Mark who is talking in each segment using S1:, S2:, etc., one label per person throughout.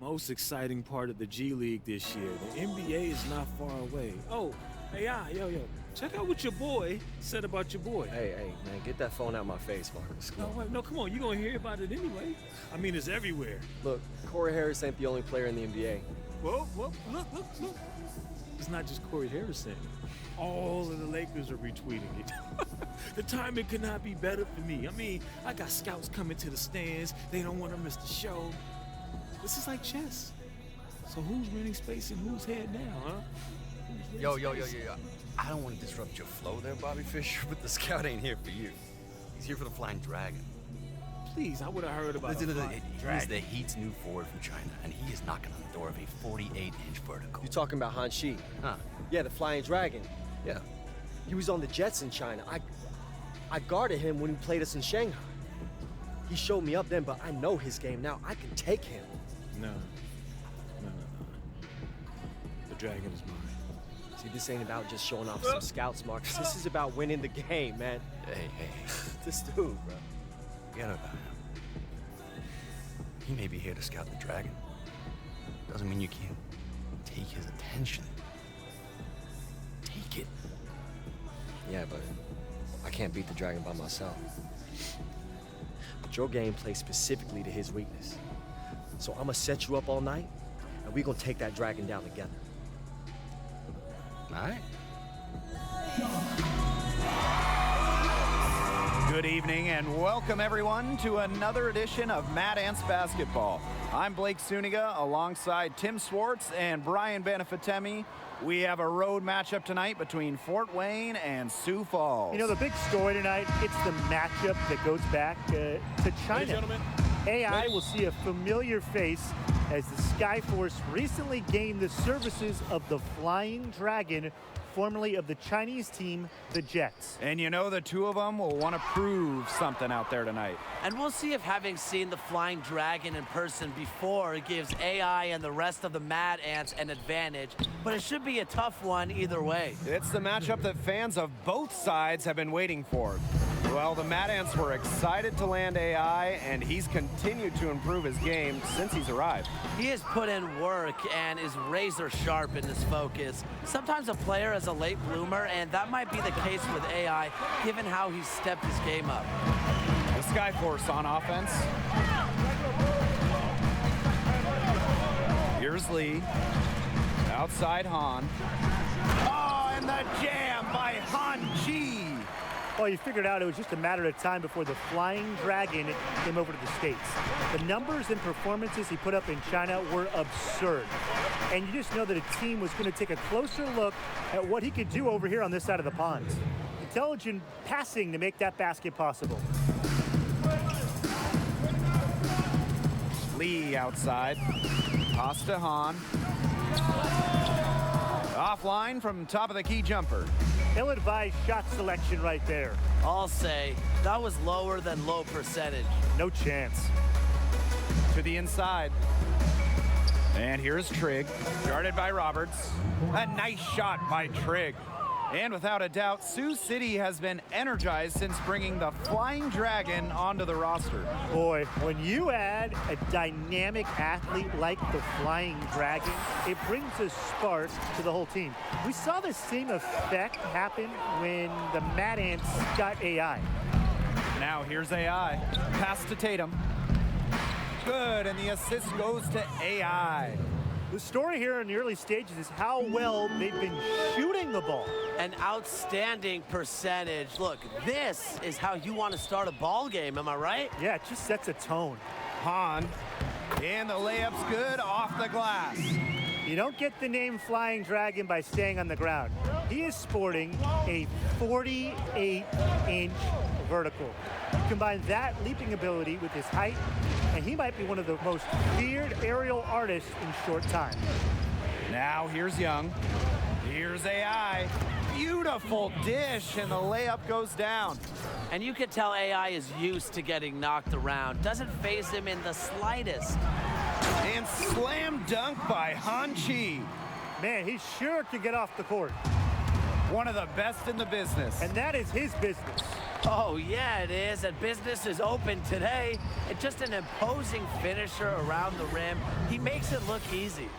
S1: Most exciting part of the G League this year. The NBA is not far away. Oh, AI, yo, check out what your boy said about your boy.
S2: Hey, man, get that phone out my face, Marcus. Come on.
S1: No, come on, you're gonna hear about it anyway. I mean, it's everywhere.
S2: Look, Corey Harris ain't the only player in the NBA.
S1: Well, look. It's not just Corey Harrison. All of the Lakers are retweeting it. The timing could not be better for me. I mean, I got scouts coming to the stands. They don't want to miss the show. This is like chess. So who's renting space in whose head now, huh?
S3: Yo. I don't want to disrupt your flow there, Bobby Fischer, but the scout ain't here for you. He's here for the Flying Dragon.
S1: Please, I would have heard about it.
S3: He's the Heat's new forward from China, and he is knocking on the door of a 48-inch vertical.
S2: You talking about Han Shi?
S3: Huh?
S2: Yeah, the Flying Dragon.
S3: Yeah.
S2: He was on the Jets in China. I guarded him when he played us in Shanghai. He showed me up then, but I know his game now. I can take him.
S1: No. The dragon is mine.
S2: See, this ain't about just showing off some scouts, Marcus. This is about winning the game, man.
S3: Hey.
S2: This dude, bro.
S3: Forget about him. He may be here to scout the dragon. Doesn't mean you can't take his attention. Take it.
S2: Yeah, but I can't beat the dragon by myself. But your game plays specifically to his weakness. So I'm gonna set you up all night, and we're gonna take that dragon down together.
S3: All right.
S4: Good evening and welcome everyone to another edition of Mad Ants Basketball. I'm Blake Suniga alongside Tim Swartz and Brian Benefatemi. We have a road matchup tonight between Fort Wayne and Sioux Falls.
S5: You know, the big story tonight, it's the matchup that goes back to China.
S1: Gentlemen.
S5: AI will see a familiar face as the Skyforce recently gained the services of the Flying Dragon, formerly of the Chinese team, the Jets.
S4: And you know the two of them will want to prove something out there tonight.
S6: And we'll see if having seen the Flying Dragon in person before gives AI and the rest of the Mad Ants an advantage, but it should be a tough one either way.
S4: It's the matchup that fans of both sides have been waiting for. Well, the Mad Ants were excited to land AI, and he's continued to improve his game since he's arrived.
S6: He has put in work and is razor sharp in his focus. Sometimes a player is a late bloomer, and that might be the case with AI, given how he's stepped his game up.
S4: The Skyforce on offense. Here's Lee. Outside Han. Oh, and the jam by Han Chi.
S5: Well, you figured out it was just a matter of time before the Flying Dragon came over to the States. The numbers and performances he put up in China were absurd. And you just know that a team was going to take a closer look at what he could do over here on this side of the pond. Intelligent passing to make that basket possible.
S4: Lee outside. Toss to Han. Offline from top of the key jumper.
S5: Ill-advised shot selection right there.
S6: I'll say that was lower than low percentage.
S5: No chance.
S4: To the inside. And here's Trigg, guarded by Roberts. A nice shot by Trigg. And without a doubt, Sioux City has been energized since bringing the Flying Dragon onto the roster.
S5: Boy, when you add a dynamic athlete like the Flying Dragon, it brings a spark to the whole team. We saw the same effect happen when the Mad Ants got AI.
S4: Now here's AI. Pass to Tatum. Good, and the assist goes to AI.
S5: The story here in the early stages is how well they've been shooting the ball.
S6: An outstanding percentage. Look, this is how you want to start a ball game, am I right?
S5: Yeah, it just sets a tone.
S4: Han, and the layup's good off the glass.
S5: You don't get the name Flying Dragon by staying on the ground. He is sporting a 48-inch vertical. You combine that leaping ability with his height, and he might be one of the most feared aerial artists in short time.
S4: Now here's Young. Here's AI. Beautiful dish, and the layup goes down.
S6: And you can tell AI is used to getting knocked around. Doesn't faze him in the slightest.
S4: And slam dunk by Han Chi.
S5: Man, he sure can get off the court.
S4: One of the best in the business.
S5: And that is his business.
S6: Oh, yeah, it is. And business is open today. And just an imposing finisher around the rim. He makes it look easy.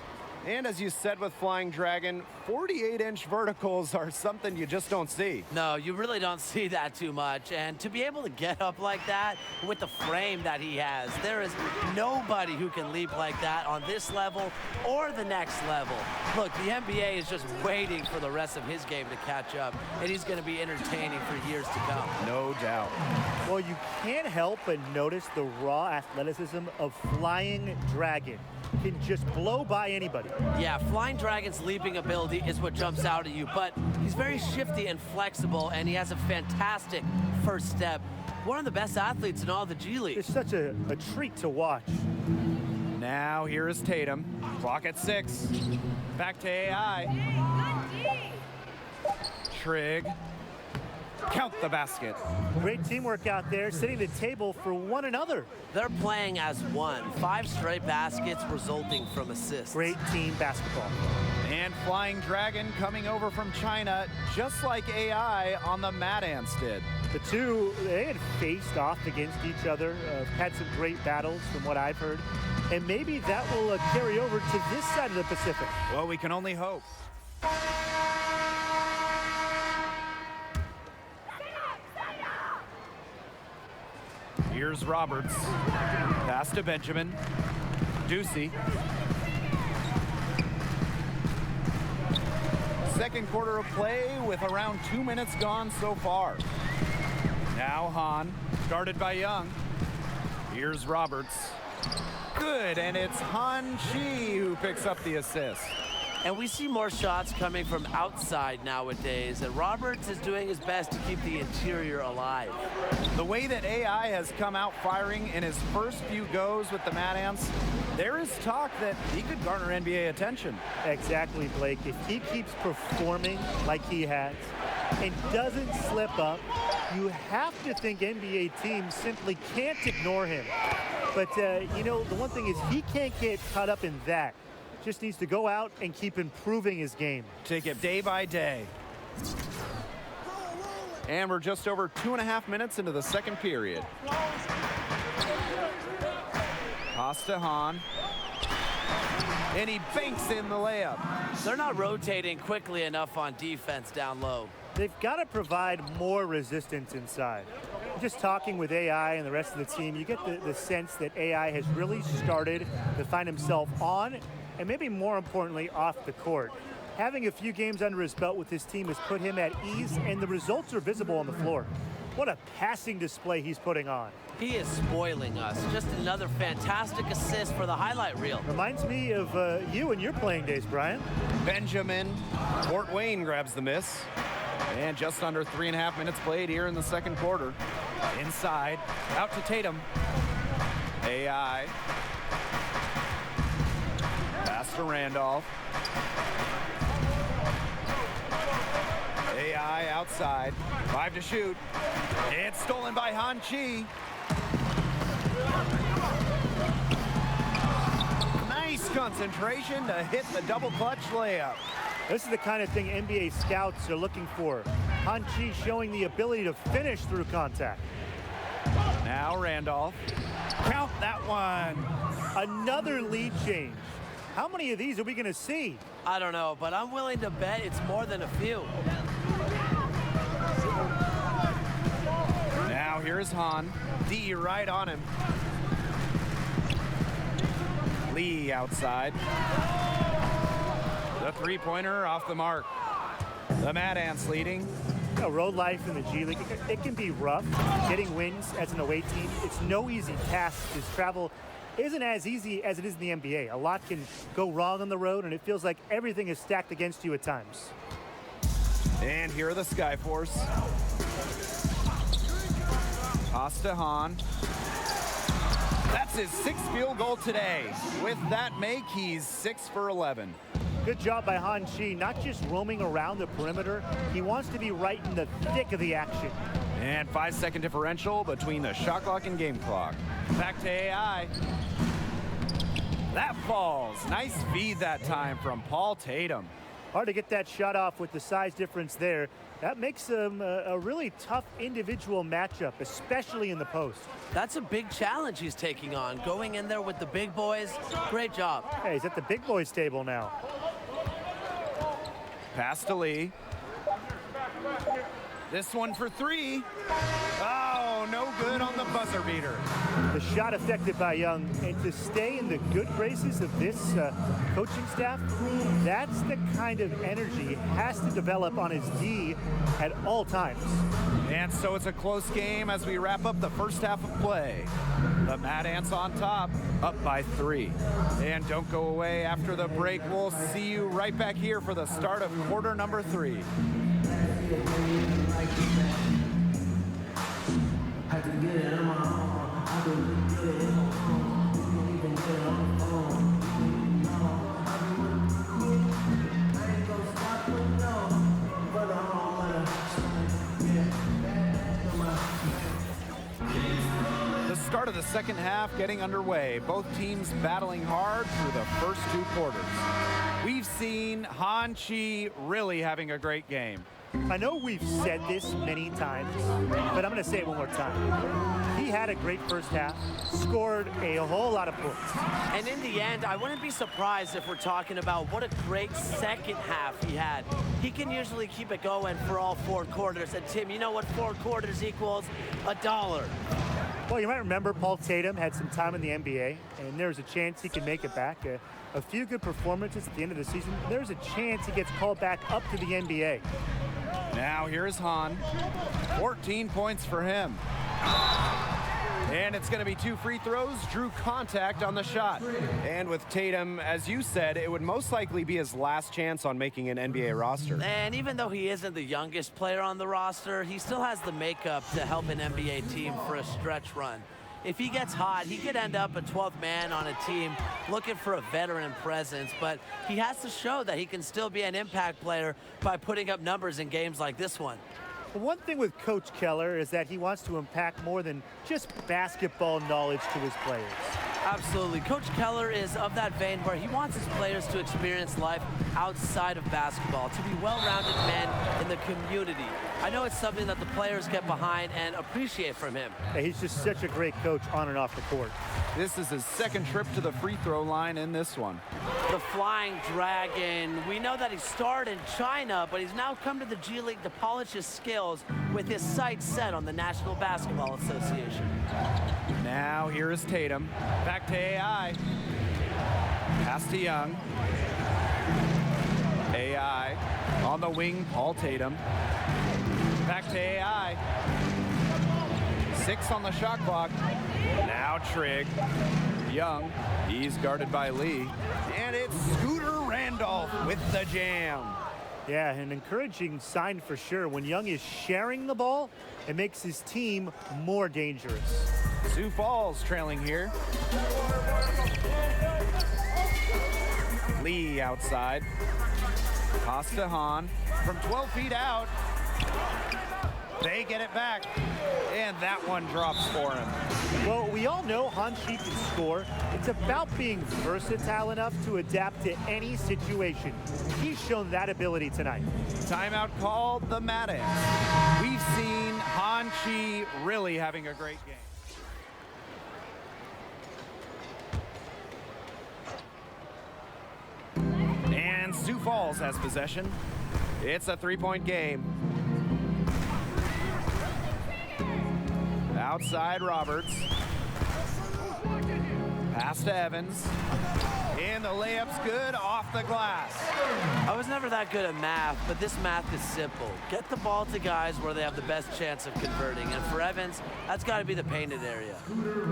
S4: And as you said with Flying Dragon, 48-inch verticals are something you just don't see.
S6: No, you really don't see that too much. And to be able to get up like that with the frame that he has, there is nobody who can leap like that on this level or the next level. Look, the NBA is just waiting for the rest of his game to catch up, and he's going to be entertaining for years to come.
S4: No doubt.
S5: Well, you can't help but notice the raw athleticism of Flying Dragon. Can just blow by anybody.
S6: Yeah, Flying Dragon's leaping ability is what jumps out at you, but he's very shifty and flexible, and he has a fantastic first step. One of the best athletes in all the G League.
S5: It's such a treat to watch.
S4: Now here is Tatum. Clock at 6. Back to AI. Trig. Count the basket.
S5: Great teamwork out there, setting the table for one another.
S6: They're playing as one. 5 straight baskets resulting from assists.
S5: Great team basketball.
S4: And Flying Dragon coming over from China, just like AI on the Mad Ants did.
S5: The two, they had faced off against each other, had some great battles from what I've heard. And maybe that will carry over to this side of the Pacific.
S4: Well, we can only hope. Here's Roberts. Pass to Benjamin. Ducey. Second quarter of play with around 2 minutes gone so far. Now Han, guarded by Young. Here's Roberts. Good, and it's Han Chi who picks up the assist.
S6: And we see more shots coming from outside nowadays, and Roberts is doing his best to keep the interior alive.
S4: The way that AI has come out firing in his first few goes with the Mad Ants, there is talk that he could garner NBA attention.
S5: Exactly, Blake. If he keeps performing like he has and doesn't slip up, you have to think NBA teams simply can't ignore him. But, you know, the one thing is he can't get caught up in that. Just needs to go out and keep improving his game.
S4: Take it day by day. And we're just over 2.5 minutes into the second period. Pass to Han. And he banks in the layup.
S6: They're not rotating quickly enough on defense down low.
S5: They've got to provide more resistance inside. Just talking with AI and the rest of the team, you get the sense that AI has really started to find himself on and maybe more importantly, off the court. Having a few games under his belt with his team has put him at ease, and the results are visible on the floor. What a passing display he's putting on.
S6: He is spoiling us. Just another fantastic assist for the highlight reel.
S5: Reminds me of you and your playing days, Brian.
S4: Benjamin. Fort Wayne grabs the miss. And just under 3.5 minutes played here in the second quarter. Inside, out to Tatum. AI. Pass to Randolph. AI outside. 5 to shoot. It's stolen by Han Chi. Nice concentration to hit the double clutch layup.
S5: This is the kind of thing NBA scouts are looking for. Han Chi showing the ability to finish through contact.
S4: Now Randolph. Count that one.
S5: Another lead change. How many of these are we going to see?
S6: I don't know, but I'm willing to bet it's more than a few.
S4: Now here's Han. D right on him. Lee outside. The three-pointer off the mark. The Mad Ants leading.
S5: You know, road life in the G League, it can be rough. Getting wins as an away team, it's no easy task. This travel isn't as easy as it is in the NBA. A lot can go wrong on the road, and it feels like everything is stacked against you at times.
S4: And here are the Skyforce. Pass to Han. That's his 6th field goal today. With that make, he's 6 for 11.
S5: Good job by Han Chi, not just roaming around the perimeter. He wants to be right in the thick of the action.
S4: And 5-second differential between the shot clock and game clock. Back to AI. That falls. Nice feed that time from Paul Tatum.
S5: Hard to get that shot off with the size difference there. That makes him a really tough individual matchup, especially in the post.
S6: That's a big challenge he's taking on, going in there with the big boys. Great job.
S5: Hey, he's at the big boys table now.
S4: Pass to Lee. This one for three. Oh, no good on the buzzer beater.
S5: The shot affected by Young, and to stay in the good graces of this coaching staff, that's the kind of energy he has to develop on his D at all times.
S4: And so it's a close game as we wrap up the first half of play. The Mad Ants on top, up by 3. And don't go away after the break. We'll see you right back here for the start of quarter number 3. The start of the second half getting underway. Both teams battling hard through the first 2 quarters. We've seen Han Chi really having a great game.
S5: I know we've said this many times, but I'm going to say it one more time. He had a great first half, scored a whole lot of points.
S6: And in the end, I wouldn't be surprised if we're talking about what a great second half he had. He can usually keep it going for all 4 quarters. And Tim, you know what 4 quarters equals? $1.
S5: Well, you might remember Paul Tatum had some time in the NBA, and there's a chance he can make it back. A few good performances at the end of the season, there's a chance he gets called back up to the NBA.
S4: Now here's Han. 14 points for him. And it's going to be 2 free throws. Drew contact on the shot. And with Tatum, as you said, it would most likely be his last chance on making an NBA roster.
S6: And even though he isn't the youngest player on the roster, he still has the makeup to help an NBA team for a stretch run. If he gets hot, he could end up a 12th man on a team looking for a veteran presence, but he has to show that he can still be an impact player by putting up numbers in games like this one.
S5: Well, one thing with Coach Keller is that he wants to impact more than just basketball knowledge to his players.
S6: Absolutely. Coach Keller is of that vein where he wants his players to experience life outside of basketball, to be well-rounded men in the community. I know it's something that the players get behind and appreciate from him.
S5: Yeah, he's just such a great coach on and off the court.
S4: This is his second trip to the free throw line in this one.
S6: The Flying Dragon. We know that he started in China, but he's now come to the G League to polish his skills with his sights set on the National Basketball Association.
S4: Now here is Tatum. Back to AI. Pass to Young. AI on the wing, Paul Tatum. Back to AI. 6 on the shot clock. Now Trigg. Young, he's guarded by Lee. And it's Scooter Randolph with the jam.
S5: Yeah, an encouraging sign for sure. When Young is sharing the ball, it makes his team more dangerous.
S4: Sioux Falls trailing here. Lee outside. Pass to Han from 12 feet out. They get it back, and that one drops for him.
S5: Well, we all know Han Chi can score. It's about being versatile enough to adapt to any situation. He's shown that ability tonight.
S4: Timeout called the Mad Ants. We've seen Han Chi really having a great game. And Sioux Falls has possession. It's a 3-point game. Outside Roberts. Pass to Evans. And the layup's good off the glass.
S6: I was never that good at math, but this math is simple. Get the ball to guys where they have the best chance of converting. And for Evans, that's got to be the painted area.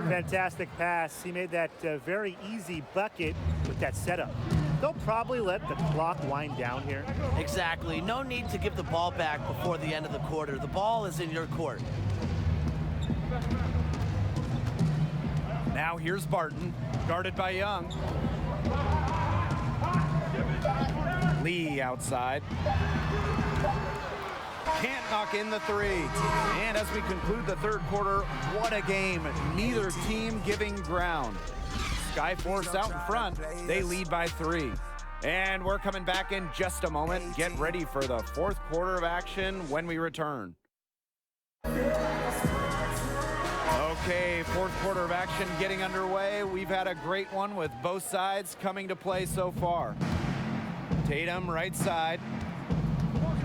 S5: Fantastic pass. He made that very easy bucket with that setup. They'll probably let the clock wind down here.
S6: Exactly. No need to give the ball back before the end of the quarter. The ball is in your court.
S4: Now here's Barton, guarded by Young. Lee outside. Can't knock in the 3. And as we conclude the third quarter, what a game. Neither team giving ground. Skyforce out in front. They lead by 3. And we're coming back in just a moment. Get ready for the fourth quarter of action when we return. Okay, fourth quarter of action getting underway. We've had a great one with both sides coming to play so far. Tatum, right side.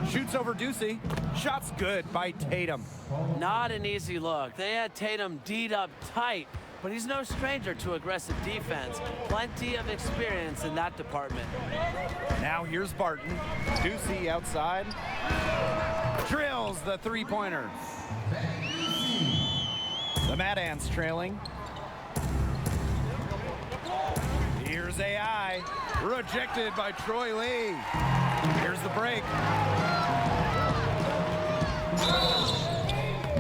S4: Shoots over Ducey. Shot's good by Tatum.
S6: Not an easy look. They had Tatum D'd up tight, but he's no stranger to aggressive defense. Plenty of experience in that department.
S4: Now here's Barton. Ducey outside. Drills the three-pointer. The Mad Ants trailing. Here's AI. Rejected by Troy Lee. Here's the break.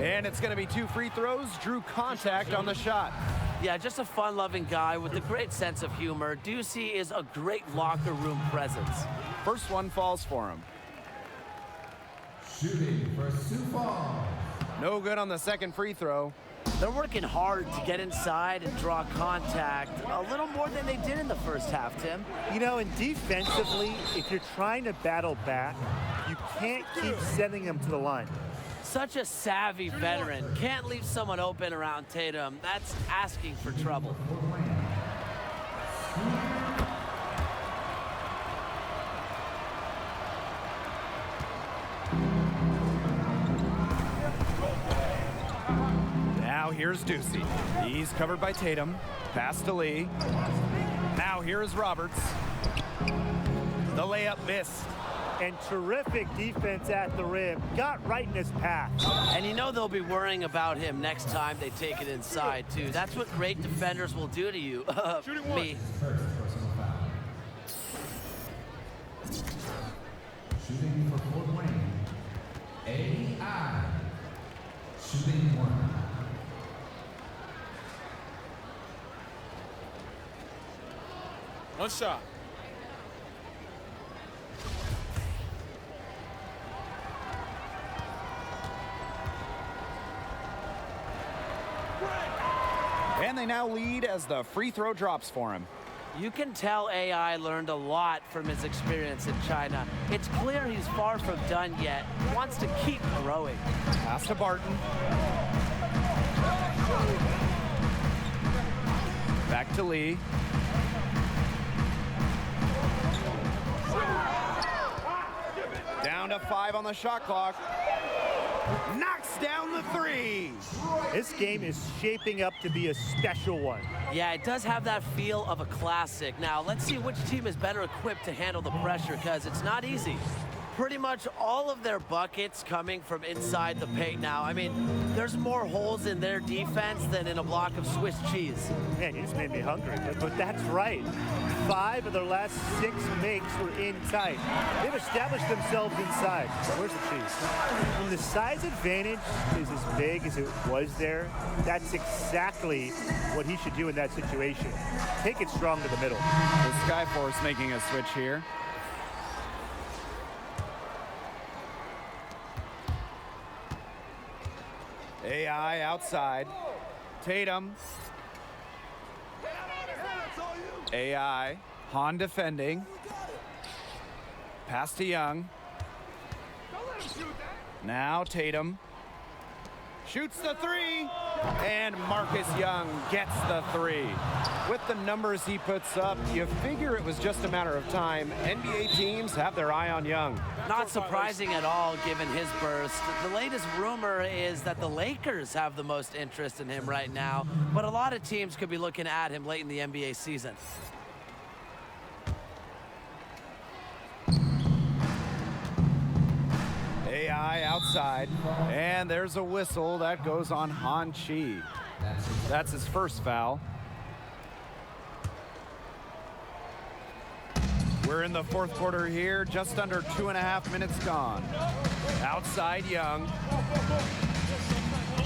S4: And it's going to be 2 free throws. Drew contact on the shot.
S6: Yeah, just a fun-loving guy with a great sense of humor. Ducey is a great locker room presence.
S4: First one falls for him.
S7: Shooting for Sioux Falls.
S4: No good on the second free throw.
S6: They're working hard to get inside and draw contact, a little more than they did in the first half, Tim.
S5: You know, and defensively, if you're trying to battle back, you can't keep sending them to the line.
S6: Such a savvy veteran. Can't leave someone open around Tatum. That's asking for trouble.
S4: Now here's Ducey. He's covered by Tatum. Pass to Lee. Now here's Roberts. The layup missed.
S5: And terrific defense at the rim. Got right in his path.
S6: And you know they'll be worrying about him next time they take it inside, too. That's what great defenders will do to you. Me.
S7: First personal foul. Shooting for Fort Wayne. AI. Shooting 1.
S1: One shot.
S4: And they now lead as the free throw drops for him.
S6: You can tell AI learned a lot from his experience in China. It's clear he's far from done yet. Wants to keep growing.
S4: Pass to Barton. Back to Lee. Down to 5 on the shot clock. Knocks down the 3.
S5: This game is shaping up to be a special one.
S6: Yeah, it does have that feel of a classic. Now, let's see which team is better equipped to handle the pressure, because it's not easy. Pretty much all of their buckets coming from inside the paint now. I mean, there's more holes in their defense than in a block of Swiss cheese.
S5: Man, you just made me hungry, but that's right. 5 of their last 6 makes were in tight. They've established themselves inside. Where's the cheese? When the size advantage is as big as it was there, that's exactly what he should do in that situation. Take it strong to the middle.
S4: The Skyforce making a switch here. AI outside. Tatum. AI. Han defending. Pass to Young. Now Tatum. Shoots the 3. And Marcus Young gets the 3. With the numbers he puts up, you figure it was just a matter of time. NBA teams have their eye on Young.
S6: Not surprising at all, given his burst. The latest rumor is that the Lakers have the most interest in him right now, but a lot of teams could be looking at him late in the NBA season.
S4: AI outside, and there's a whistle that goes on Han Chi. That's his first foul. We're in the fourth quarter here, just under 2.5 minutes gone. Outside Young.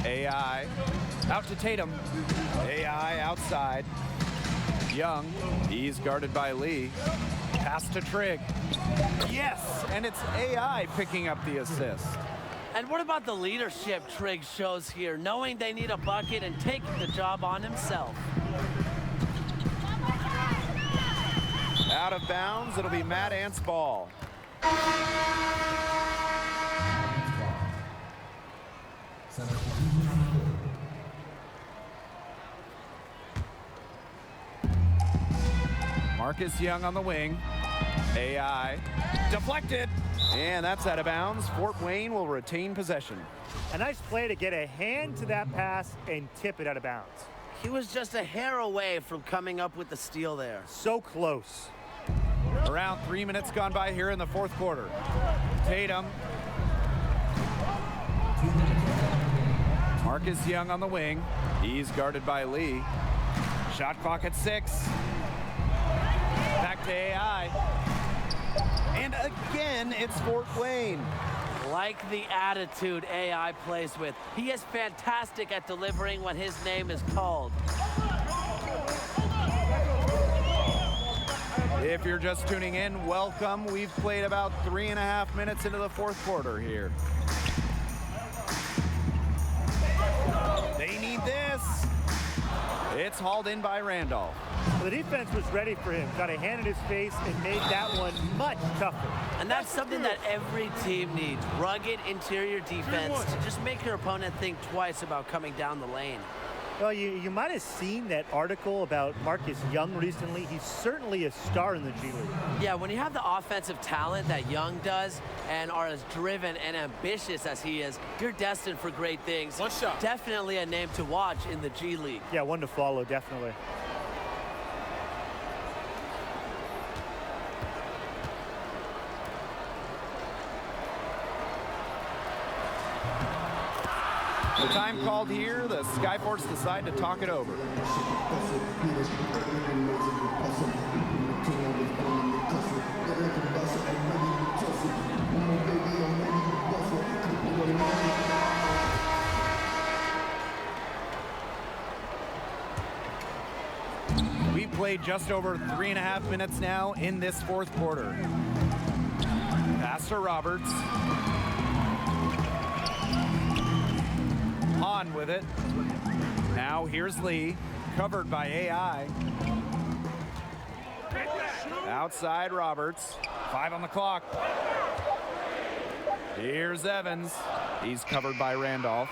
S4: AI out to Tatum. AI outside. Young, he's guarded by Lee. Pass to Trigg. Yes, and it's AI picking up the assist.
S6: And what about the leadership Trigg shows here, knowing they need a bucket and taking the job on himself?
S4: Out of bounds, it'll be Matt Ant's ball.
S7: Substitution on the field.
S4: Marcus Young on the wing. AI deflected, and that's out of bounds. Fort Wayne will retain possession.
S5: A nice play to get a hand to that pass and tip it out of bounds.
S6: He was just a hair away from coming up with the steal there.
S5: So close.
S4: Around 3 minutes gone by here in the fourth quarter. Tatum. Marcus Young on the wing. He's guarded by Lee. Shot clock at 6. Back to AI. And again, it's Fort Wayne.
S6: Like the attitude AI plays with. He is fantastic at delivering when his name is called.
S4: If you're just tuning in, welcome. We've played about 3.5 minutes into the fourth quarter here. They need this. It's hauled in by Randolph.
S5: The defense was ready for him, got a hand in his face and made that one much tougher.
S6: And that's something that every team needs. Rugged interior defense to just make your opponent think twice about coming down the lane.
S5: Well, you might have seen that article about Marcus Young recently. He's certainly a star in the G League.
S6: Yeah, when you have the offensive talent that Young does and are as driven and ambitious as he is, you're destined for great things.
S1: One shot.
S6: Definitely a name to watch in the G League.
S5: Yeah, one to follow, definitely.
S4: The time called here, the Skyforce decide to talk it over. We played just over 3.5 minutes now in this fourth quarter. Pass to Roberts. On with it. Now here's Lee, covered by AI. Outside Roberts, 5 on the clock. Here's Evans. He's covered by Randolph.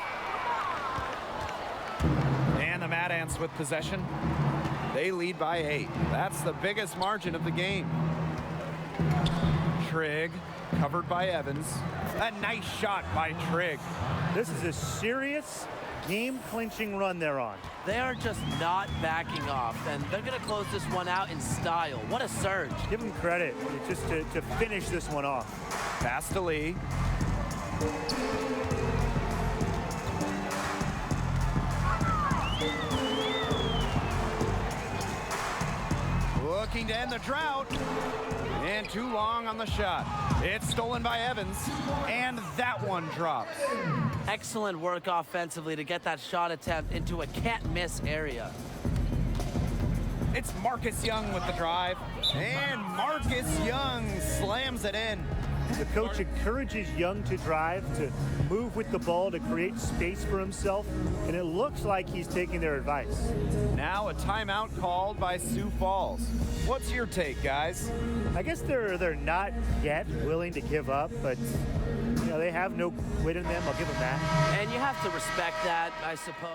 S4: And the Mad Ants with possession. They lead by 8. That's the biggest margin of the game. Trigg, covered by Evans. A nice shot by Trigg.
S5: This is a serious game-clinching run they're on.
S6: They are just not backing off, and they're going to close this one out in style. What a surge.
S5: Give them credit just to finish this one off.
S4: Pass to Lee. Looking to end the drought. And too long on the shot. It's stolen by Evans, and that one drops.
S6: Excellent work offensively to get that shot attempt into a can't-miss area.
S4: It's Marcus Young with the drive, and Marcus Young slams it in.
S5: The coach encourages Young to drive, to move with the ball, to create space for himself, and it looks like he's taking their advice.
S4: Now a timeout called by Sioux Falls. What's your take, guys?
S5: I guess they're not yet willing to give up, but you know, they have no quit in them. I'll give them that.
S6: And you have to respect that, I suppose.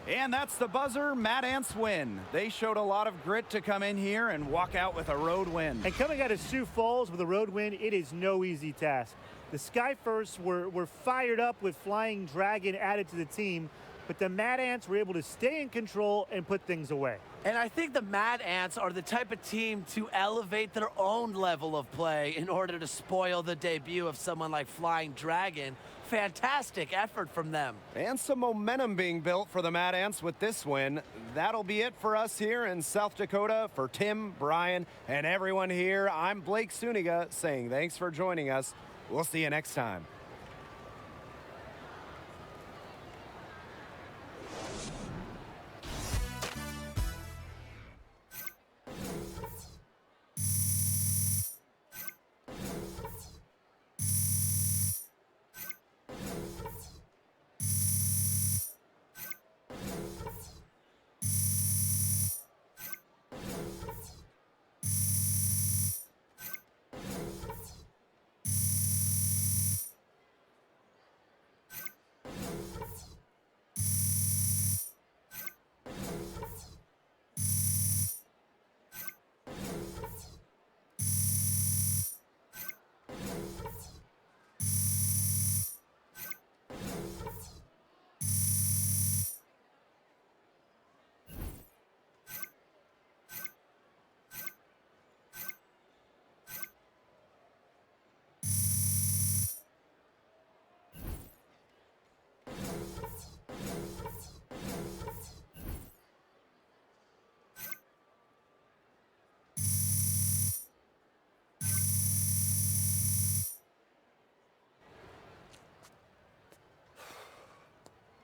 S4: And that's the buzzer. Mad Ants win. They showed a lot of grit to come in here and walk out with a road win.
S5: And coming out of Sioux Falls with a road win, it is no easy task. The Skyforce were fired up with Flying Dragon added to the team, but the Mad Ants were able to stay in control and put things away.
S6: And I think the Mad Ants are the type of team to elevate their own level of play in order to spoil the debut of someone like Flying Dragon. Fantastic effort from them.
S4: And some momentum being built for the Mad Ants with this win. That'll be it for us here in South Dakota. For Tim, Brian, and everyone here, I'm Blake Suniga saying thanks for joining us. We'll see you next time.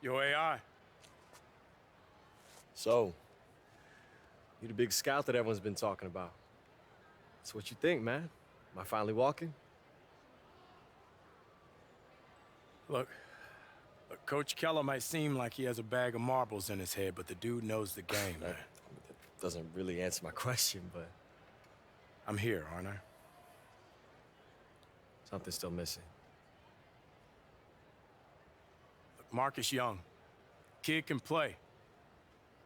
S8: Yo, AI.
S2: So, you the big scout that everyone's been talking about. So what you think, man? Am I finally walking?
S8: Look, Coach Keller might seem like he has a bag of marbles in his head, but the dude knows the game, man.
S2: That doesn't really answer my question, but
S8: I'm here, aren't I?
S2: something's still missing.
S8: Look, Marcus Young. Kid can play.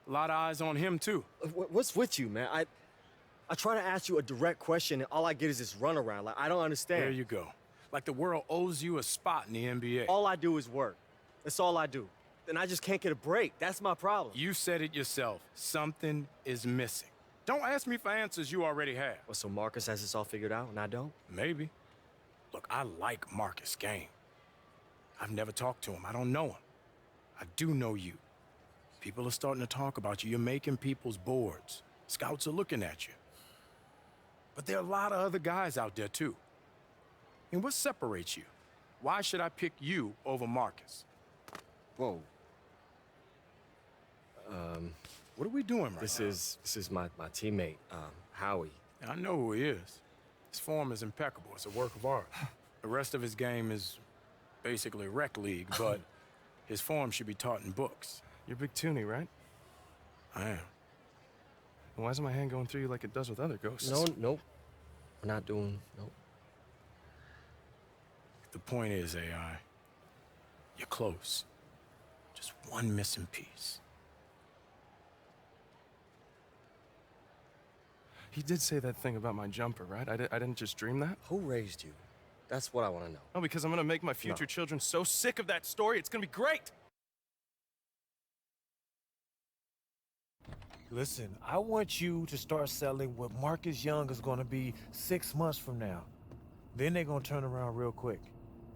S8: A lot of eyes on him, too.
S2: What's with you, man? I try to ask you a direct question, and all I get is this runaround. Like, I don't understand.
S8: There you go. Like the world owes you a spot in the NBA.
S2: All I do is work. That's all I do. And I just can't get a break. That's my problem.
S8: You said it yourself. Something is missing. Don't ask me for answers you already have.
S2: Well, so Marcus has this all figured out, and I don't?
S8: Maybe. Look, I like Marcus' game. I've never talked to him. I don't know him. I do know you. People are starting to talk about you. You're making people's boards. Scouts are looking at you. But there are a lot of other guys out there, too. And what separates you? Why should I pick you over Marcus?
S2: Whoa.
S8: What are we doing right now?
S2: This is my teammate, Howie.
S8: I know who he is. His form is impeccable. It's a work of art. The rest of his game is basically rec league, but his form should be taught in books.
S9: You're Big Toonie, right?
S8: I am.
S9: And why isn't my hand going through you like it does with other ghosts?
S2: Nope. We're not doing, nope.
S8: The point is, AI, you're close. Just one missing piece.
S9: He did say that thing about my jumper, right? I didn't just dream that?
S2: Who raised you? That's what I want to know.
S9: Oh, because I'm gonna make my future children so sick of that story, it's gonna be great!
S1: Listen, I want you to start selling what Marcus Young is gonna be 6 months from now. Then they're gonna turn around real quick.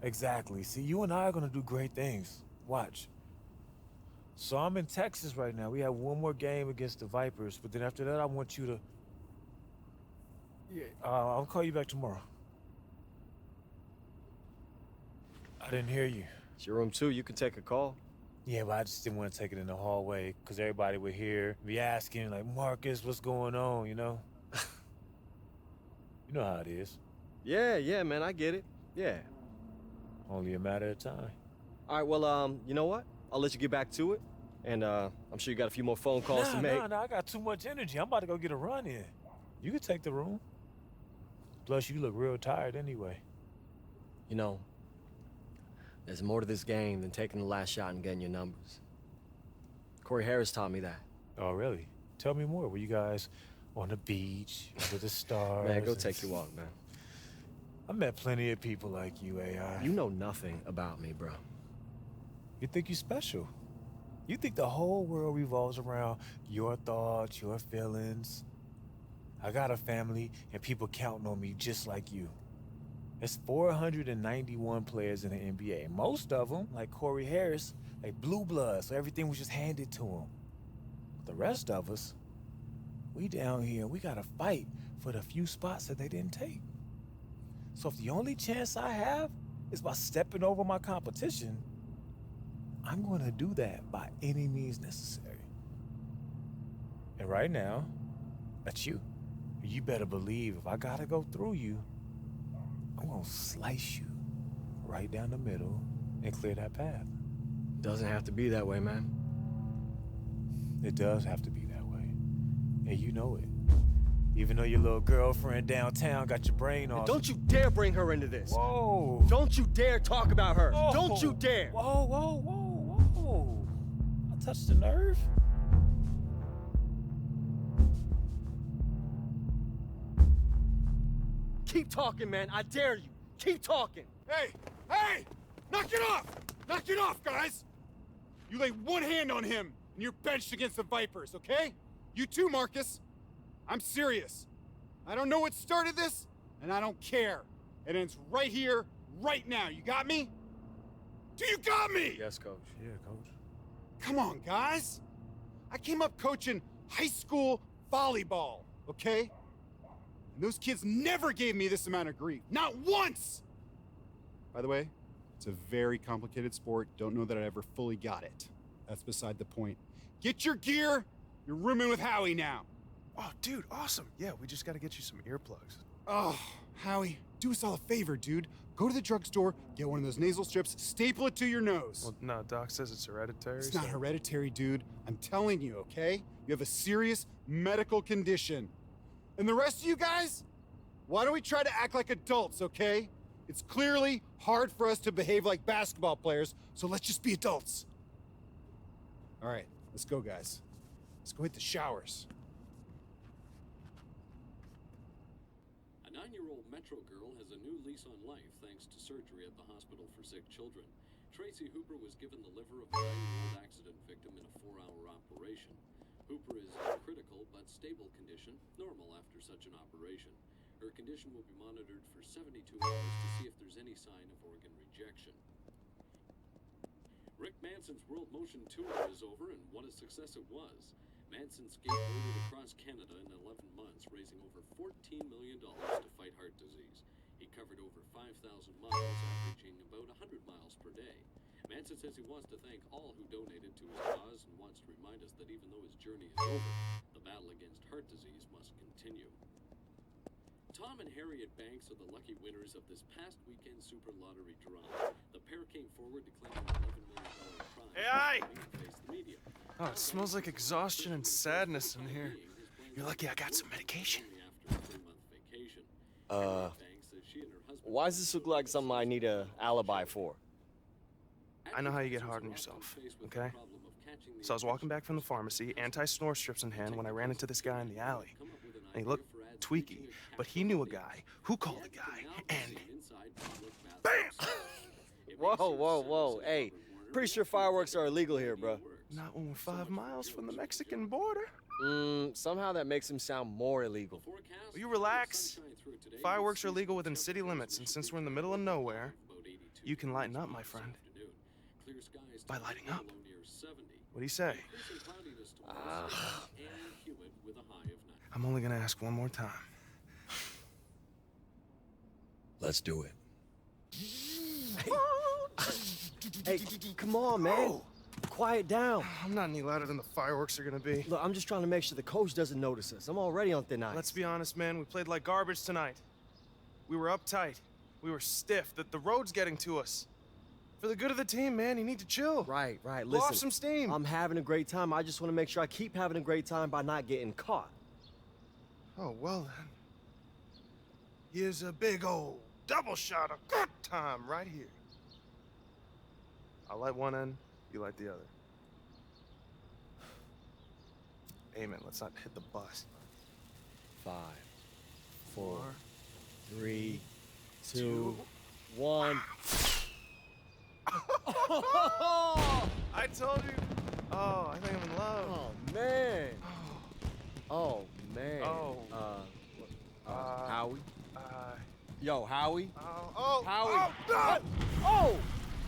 S1: Exactly. See, you and I are gonna do great things. Watch. So I'm in Texas right now. We have one more game against the Vipers, but then after that, I want you to... Yeah, I'll call you back tomorrow. I didn't hear you.
S2: It's your room too. You can take a call.
S1: Yeah, but I just didn't want to take it in the hallway because everybody would hear, be asking, like, Marcus, what's going on, you know? You know how it is.
S2: Yeah, man, I get it. Yeah.
S1: Only a matter of time.
S2: All right, well, you know what? I'll let you get back to it. And I'm sure you got a few more phone calls to make.
S1: Nah, I got too much energy. I'm about to go get a run in. You can take the room. Plus, you look real tired anyway.
S2: You know, there's more to this game than taking the last shot and getting your numbers. Corey Harris taught me that.
S1: Oh, really? Tell me more. Were you guys on the beach, under the stars?
S2: Man, go take your walk, man.
S1: I met plenty of people like you, AI.
S2: You know nothing about me, bro.
S1: You think you're special. You think the whole world revolves around your thoughts, your feelings. I got a family, and people counting on me just like you. There's 491 players in the NBA. Most of them, like Corey Harris, like blue blood, so everything was just handed to him. The rest of us, we down here, we gotta fight for the few spots that they didn't take. So if the only chance I have is by stepping over my competition, I'm gonna do that by any means necessary. And right now, that's you. You better believe if I gotta go through you, I'm gonna slice you right down the middle and clear that path.
S2: Doesn't have to be that way, man.
S1: It does have to be that way. And you know it. Even though your little girlfriend downtown got your brain off.
S2: Don't you dare bring her into this.
S1: Whoa.
S2: Don't you dare talk about her.
S1: Whoa.
S2: Don't you dare.
S1: Whoa. I touched the nerve.
S2: Keep talking, man. I dare you. Keep talking.
S10: Hey! Knock it off! Knock it off, guys! You lay one hand on him, and you're benched against the Vipers, okay? You too, Marcus. I'm serious. I don't know what started this, and I don't care. It ends right here, right now. You got me? Do you got me?
S2: Yes, coach.
S1: Yeah, coach.
S10: Come on, guys. I came up coaching high school volleyball, okay? And those kids never gave me this amount of grief. Not once! By the way, It's a very complicated sport. Don't know that I ever fully got it. That's beside the point. Get your gear! You're rooming with Howie now.
S9: Oh, dude, awesome. Yeah, we just gotta get you some earplugs.
S10: Oh, Howie, do us all a favor, dude. Go to the drugstore, get one of those nasal strips, staple it to your nose.
S9: Well, no, Doc says it's hereditary.
S10: It's not hereditary, dude. I'm telling you, okay? You have a serious medical condition. And the rest of you guys, why don't we try to act like adults, okay? It's clearly hard for us to behave like basketball players, so let's just be adults. All right, let's go, guys. Let's go hit the showers.
S11: A 9-year-old Metro girl has a new lease on life thanks to surgery at the hospital for sick children. Tracy Hooper was given the liver of a 9-year-old accident victim in a 4-hour operation. Hooper is in critical but stable condition, normal after such an operation. Her condition will be monitored for 72 hours to see if there's any sign of organ rejection. Rick Manson's World Motion Tour is over, and what a success it was. Manson skateboarded across Canada in 11 months, raising over $14 million to fight heart disease. He covered over 5,000 miles, averaging about 100 miles per day. Manson says he wants to thank all who donated to his cause and wants to remind us that even though his journey is over, the battle against heart disease must continue. Tom and Harriet Banks are the lucky winners of this past weekend Super Lottery draw. The pair came forward to claim an $11 million prize.
S9: Hey,
S11: Face the media.
S9: Oh, it smells like exhaustion and sadness in here. You're lucky I got some medication.
S11: After a 3-month vacation, Harriet Banks says she and her husband
S2: Why does this look like something I need an alibi for?
S9: I know how you get hard on yourself, okay? So I was walking back from the pharmacy, anti-snore strips in hand, when I ran into this guy in the alley. And he looked tweaky, but he knew a guy who called a guy, and BAM!
S2: Whoa, whoa, whoa. Hey, pretty sure fireworks are illegal here, bro.
S9: Not when we're 5 miles from the Mexican border.
S2: Somehow that makes him sound more illegal.
S9: Will you relax? Fireworks are legal within city limits, and since we're in the middle of nowhere, you can lighten up, my friend. By lighting up. What do you say? I'm only gonna ask one more time.
S2: Let's do it. Hey, come on, man. Quiet down.
S9: I'm not any louder than the fireworks are gonna be.
S2: Look, I'm just trying to make sure the coach doesn't notice us. I'm already on thin ice.
S9: Let's be honest, man. We played like garbage tonight. We were uptight. We were stiff. The road's getting to us. For the good of the team, man, you need to chill.
S2: Right.
S9: Blow
S2: Listen,
S9: off some steam.
S2: I'm having a great time. I just want to make sure I keep having a great time by not getting caught.
S9: Oh, well then. Here's a big old double shot of good time right here. I'll light one end, you light the other. Amen. Let's not hit the bus.
S2: 5, 4, 3, 2, 1.
S9: I told you. Oh, I think I'm in love.
S2: Oh, man. Oh, man.
S9: Oh.
S2: Howie? Yo, Howie?
S9: Howie.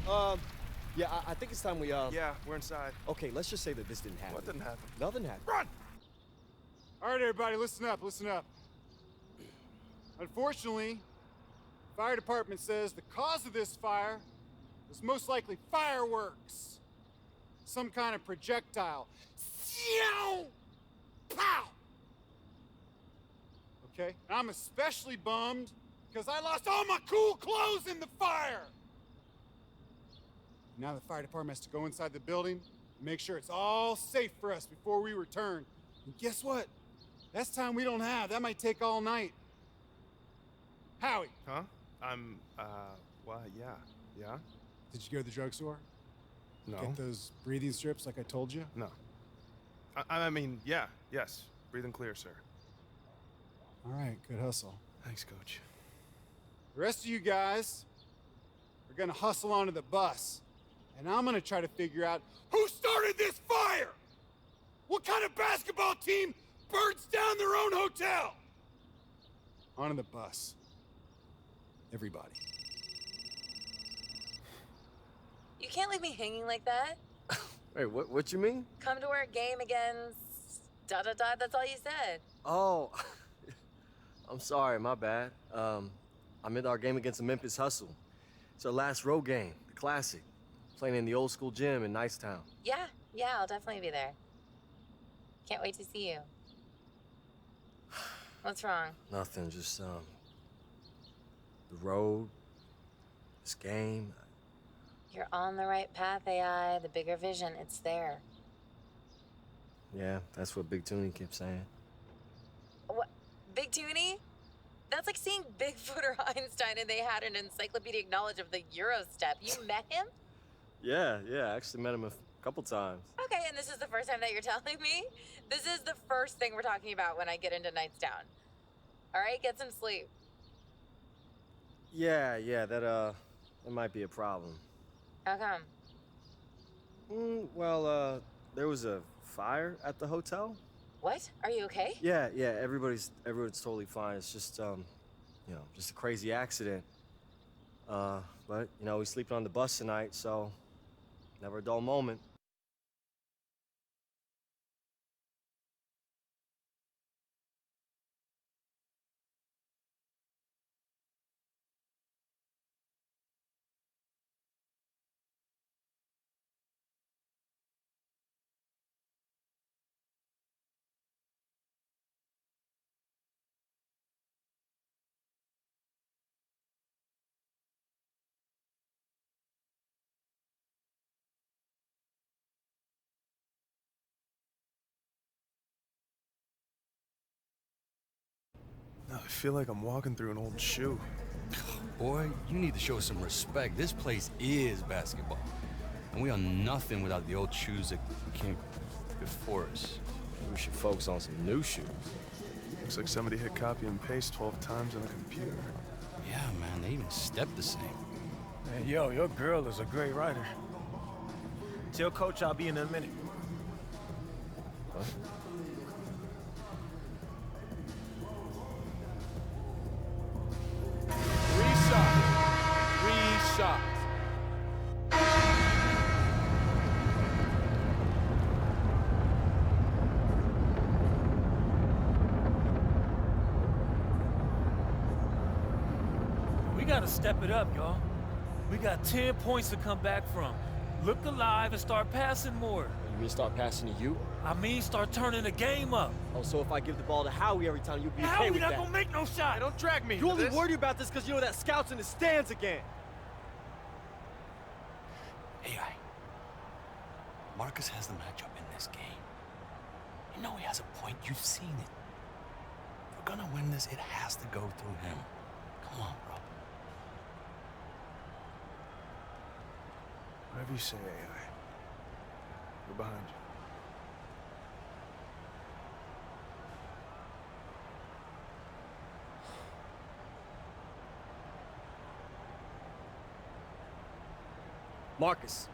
S2: Oh! Yeah, I think it's time we,
S9: Yeah, we're inside.
S2: Okay, let's just say that this didn't happen.
S9: What didn't happen?
S2: Nothing happened.
S9: Run!
S10: All right, everybody, listen up, listen up. Unfortunately, the fire department says the cause of this fire was most likely fireworks. Some kind of projectile. Pow! Okay, and I'm especially bummed because I lost all my cool clothes in the fire. Now the fire department has to go inside the building and make sure it's all safe for us before we return. And guess what? That's time we don't have. That might take all night. Howie.
S9: Huh? Well, yeah.
S10: Did you go to the drugstore?
S9: No.
S10: Get those breathing strips like I told you?
S9: No. I mean, yeah, yes. Breathing clear, sir.
S10: All right, good hustle.
S9: Thanks, Coach.
S10: The rest of you guys are gonna hustle onto the bus, and I'm gonna try to figure out who started this fire! What kind of basketball team burns down their own hotel? Onto the bus. Everybody.
S12: You can't leave me hanging like that.
S2: Wait, what you mean?
S12: Come to our game against... ... that's all you said.
S2: Oh, I'm sorry, my bad. I'm in our game against the Memphis Hustle. It's our last road game. The Classic. Playing in the old school gym in Nicetown.
S12: Yeah, I'll definitely be there. Can't wait to see you. What's wrong?
S2: Nothing, just, the road, this game.
S12: You're on the right path, AI. The bigger vision, it's there.
S2: Yeah, that's what Big Toonie keeps saying.
S12: What? Big Toonie? That's like seeing Bigfoot or Einstein and they had an encyclopedic knowledge of the Euro step. You met him?
S2: Yeah, I actually met him a couple times.
S12: Okay, and this is the first time that you're telling me? This is the first thing we're talking about when I get into Nightstown. All right, get some sleep.
S2: Yeah, that might be a problem.
S12: How come?
S2: Well, there was a fire at the hotel.
S12: What? Are you okay?
S2: Yeah, everyone's totally fine. It's just, just a crazy accident. But, we're sleeping on the bus tonight, so never a dull moment.
S9: I feel like I'm walking through an old shoe.
S3: Boy, you need to show some respect. This place is basketball. And we are nothing without the old shoes that came before us.
S2: We should focus on some new shoes.
S9: Looks like somebody hit copy and paste 12 times on a computer.
S3: Yeah, man, they even step the same.
S8: Hey, yo, your girl is a great writer. Tell Coach I'll be in a minute.
S2: Huh?
S1: Three shots. We gotta step it up, y'all. We got 10 points to come back from. Look alive and start passing more.
S2: You mean start passing to you?
S1: I mean, start turning the game up.
S2: Oh, so if I give the ball to Howie every time, you'll be okay
S1: Howie
S2: with
S1: not
S2: that?
S1: gonna make no shot.
S9: Hey, don't drag me.
S2: You only worried about this because you know that scout's in the stands again.
S3: AI, Marcus has the matchup in this game. You know he has a point. You've seen it. If we're gonna win this, it has to go through him. Come on, bro.
S9: Whatever you say, AI. We're behind you.
S2: Marcus.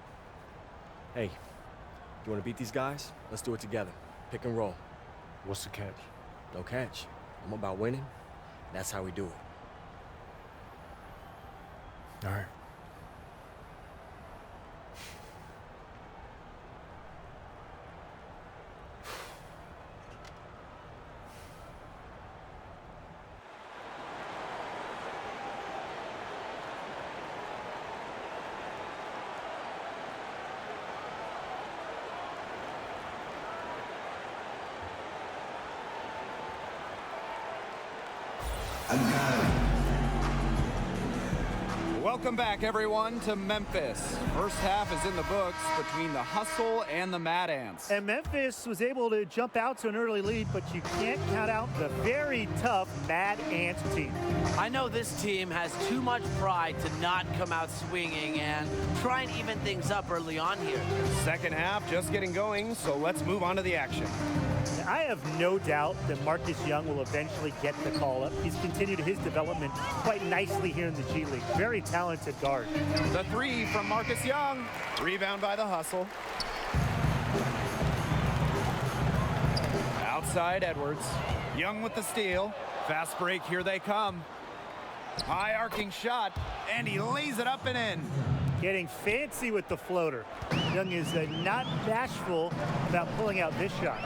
S2: Hey, you want to beat these guys? Let's do it together. Pick and roll.
S8: What's the catch?
S2: No catch. I'm about winning. That's how we do it.
S8: All right.
S4: Welcome back, everyone, to Memphis. First half is in the books between the Hustle and the Mad Ants.
S5: And Memphis was able to jump out to an early lead, but you can't count out the very tough Mad Ants team.
S6: I know this team has too much pride to not come out swinging and try and even things up early on here.
S4: Second half just getting going, so let's move on to the action.
S5: I have no doubt that Marcus Young will eventually get the call up. He's continued his development quite nicely here in the G League. Very talented guard.
S4: The three from Marcus Young. Rebound by the Hustle. Outside Edwards. Young with the steal. Fast break, here they come. High arcing shot, and he lays it up and in.
S5: Getting fancy with the floater. Young is not bashful about pulling out this shot.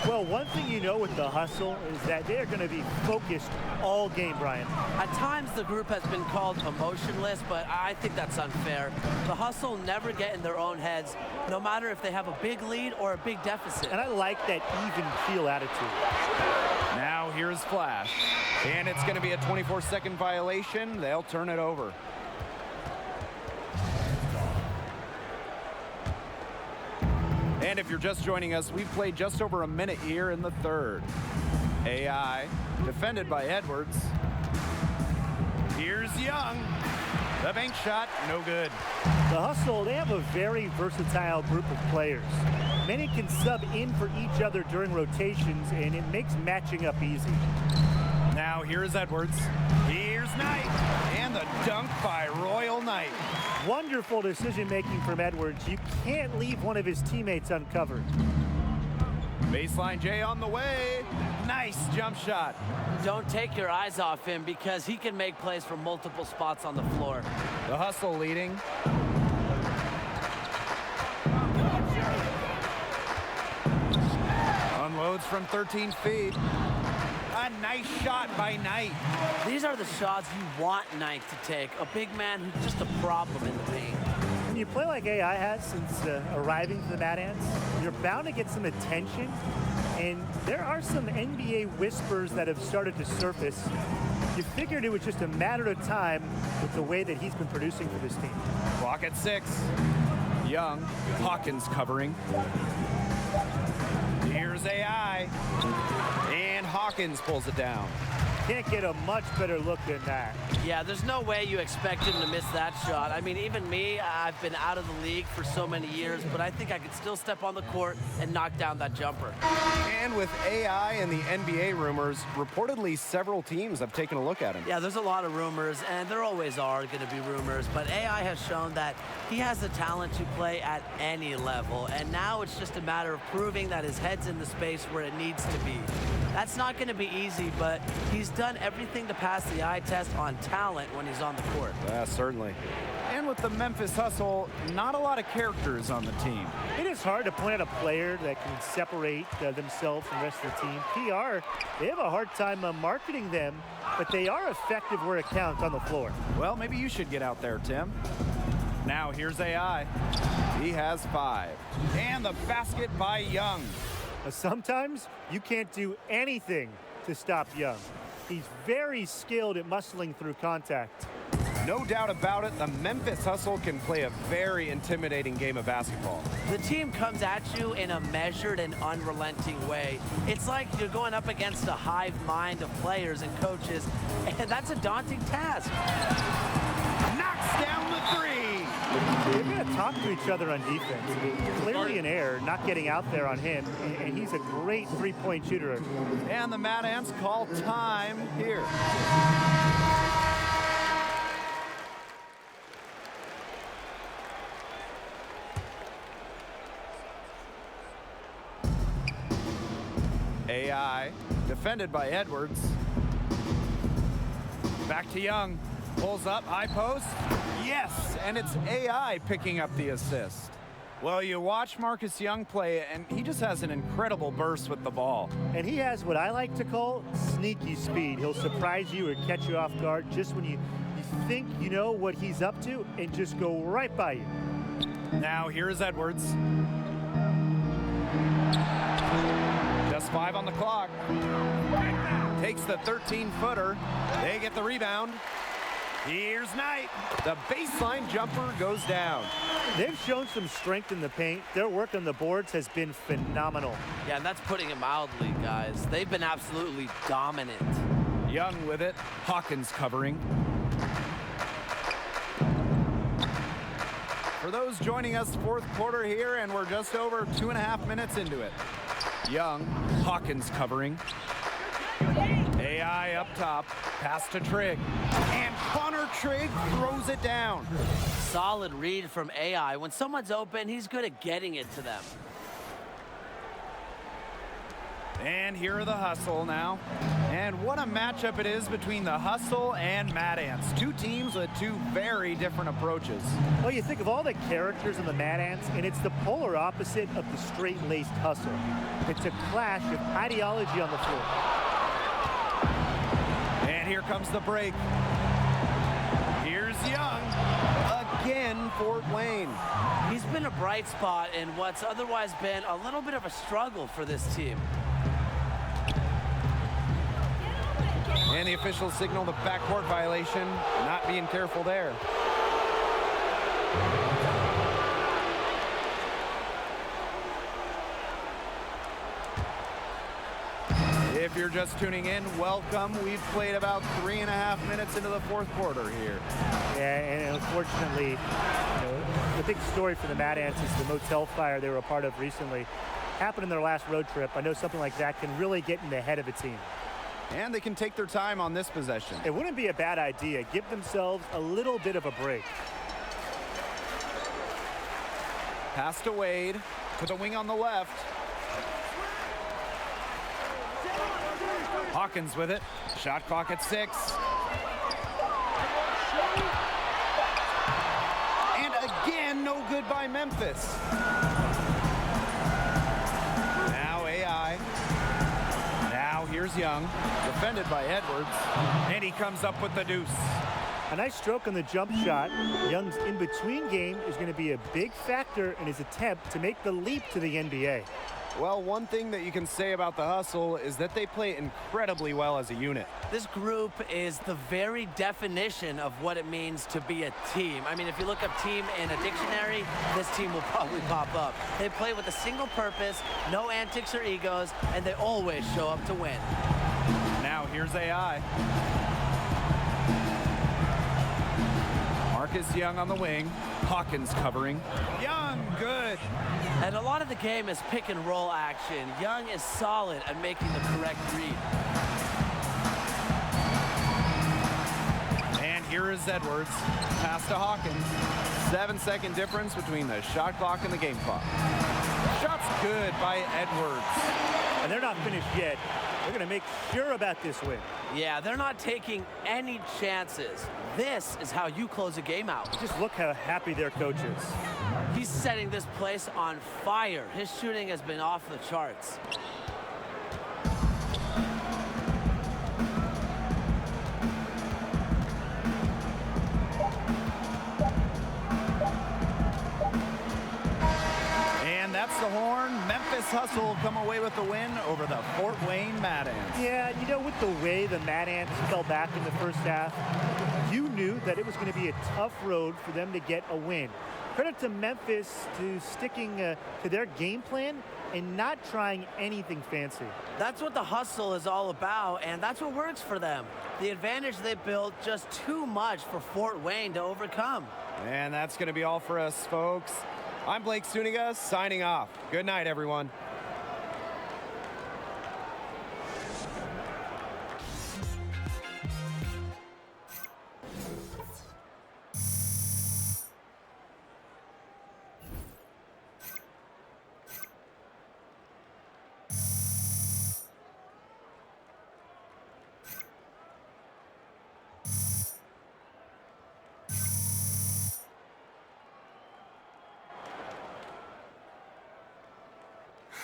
S5: Well, one thing you know with the hustle is that they are going to be focused all game, Brian.
S6: At times, the group has been called emotionless, but I think that's unfair. The hustle never get in their own heads, no matter if they have a big lead or a big deficit.
S5: And I like that even keel attitude.
S4: Now here's Flash. And it's going to be a 24-second violation. They'll turn it over. And if you're just joining us, we've played just over a minute here in the third. AI, defended by Edwards. Here's Young. The bank shot, no good.
S5: The hustle, they have a very versatile group of players. Many can sub in for each other during rotations, and it makes matching up easy.
S4: Now here's Edwards. Here's Knight. And the dunk by Royal Knight.
S5: Wonderful decision-making from Edwards. You can't leave one of his teammates uncovered.
S4: Baseline J on the way. Nice jump shot.
S6: Don't take your eyes off him because he can make plays from multiple spots on the floor.
S4: The hustle leading. Unloads from 13 feet. A nice shot by Knight.
S6: These are the shots you want Knight to take. A big man who's just a problem in the paint.
S5: When you play like AI has since arriving to the Mad Ants, you're bound to get some attention. And there are some NBA whispers that have started to surface. You figured it was just a matter of time with the way that he's been producing for this team.
S4: Clock at 6. Young, Hawkins covering. Here's AI. And Hawkins pulls it down.
S5: Can't get a much better look than that.
S6: Yeah, there's no way you expect him to miss that shot. I mean, even me, I've been out of the league for so many years, but I think I could still step on the court and knock down that jumper.
S4: And with AI and the NBA rumors, reportedly several teams have taken a look at him.
S6: Yeah, there's a lot of rumors, and there always are going to be rumors, but AI has shown that he has the talent to play at any level, and now it's just a matter of proving that his head's in the space where it needs to be. That's not going to be easy, but he's done everything to pass the eye test on talent when he's on the court.
S4: Yeah, certainly. And with the Memphis Hustle, not a lot of characters on the team.
S5: It is hard to point out a player that can separate themselves from the rest of the team. PR, they have a hard time marketing them, but they are effective where it counts on the floor.
S4: Well, maybe you should get out there, Tim. Now here's AI. He has 5. And the basket by Young.
S5: Sometimes you can't do anything to stop Young. He's very skilled at muscling through contact.
S4: No doubt about it, the Memphis Hustle can play a very intimidating game of basketball.
S6: The team comes at you in a measured and unrelenting way. It's like you're going up against a hive mind of players and coaches, and that's a daunting task.
S4: Knocks down the 3.
S5: They're going to talk to each other on defense. Clearly an error, not getting out there on him, and he's a great three-point shooter.
S4: And the Mad Ants call time here. AI, defended by Edwards. Back to Young. Pulls up, high post. Yes, and it's AI picking up the assist. Well, you watch Marcus Young play, and he just has an incredible burst with the ball.
S5: And he has what I like to call sneaky speed. He'll surprise you or catch you off guard just when you think you know what he's up to and just go right by you.
S4: Now here's Edwards. Just 5 on the clock. Takes the 13-footer. They get the rebound. Here's Knight. The baseline jumper goes down.
S5: They've shown some strength in the paint. Their work on the boards has been phenomenal.
S6: Yeah, and that's putting it mildly, guys. They've been absolutely dominant.
S4: Young with it. Hawkins covering. For those joining us, fourth quarter here, and we're just over 2.5 minutes into it. Young, Hawkins covering. AI up top, pass to Trigg. And Connor Trigg throws it down.
S6: Solid read from AI. When someone's open, he's good at getting it to them.
S4: And here are the Hustle now. And what a matchup it is between the Hustle and Mad Ants. Two teams with two very different approaches.
S5: Well, you think of all the characters in the Mad Ants, and it's the polar opposite of the straight-laced Hustle. It's a clash of ideology on the floor.
S4: And here comes the break. Here's Young. Again, Fort Wayne.
S6: He's been a bright spot in what's otherwise been a little bit of a struggle for this team.
S4: And the officials signal the backcourt violation, not being careful there. If you're just tuning in, welcome. We've played about 3.5 minutes into the fourth quarter here.
S5: Yeah, and unfortunately, the big story for the Mad Ants is the motel fire they were a part of recently. Happened in their last road trip. I know something like that can really get in the head of a team.
S4: And they can take their time on this possession.
S5: It wouldn't be a bad idea. Give themselves a little bit of a break.
S4: Pass to Wade, to the wing on the left. Hawkins with it. Shot clock at 6. And again, no good by Memphis. Now AI. Now here's Young, defended by Edwards. And he comes up with the deuce.
S5: A nice stroke on the jump shot. Young's in-between game is going to be a big factor in his attempt to make the leap to the NBA.
S4: Well, one thing that you can say about the Hustle is that they play incredibly well as a unit.
S6: This group is the very definition of what it means to be a team. I mean, if you look up team in a dictionary, this team will probably pop up. They play with a single purpose, no antics or egos, and they always show up to win.
S4: Now here's AI. Marcus Young on the wing. Hawkins covering. Young, good.
S6: And a lot of the game is pick and roll action. Young is solid at making the correct read.
S4: And here is Edwards. Pass to Hawkins. 7-second difference between the shot clock and the game clock. Shot's good by Edwards.
S5: And they're not finished yet. They're going to make sure about this win.
S6: Yeah, they're not taking any chances. This is how you close a game out.
S5: Just look how happy their coach is.
S6: He's setting this place on fire. His shooting has been off the charts.
S4: And that's the horn. Memphis Hustle come away with the win over the Fort Wayne Mad Ants.
S5: Yeah, you know, with the way the Mad Ants fell back in the first half, you knew that it was going to be a tough road for them to get a win. Credit to Memphis to sticking to their game plan and not trying anything fancy.
S6: That's what the Hustle is all about, and that's what works for them. The advantage they built, just too much for Fort Wayne to overcome.
S4: And that's going to be all for us, folks. I'm Blake Suniga, signing off. Good night, everyone.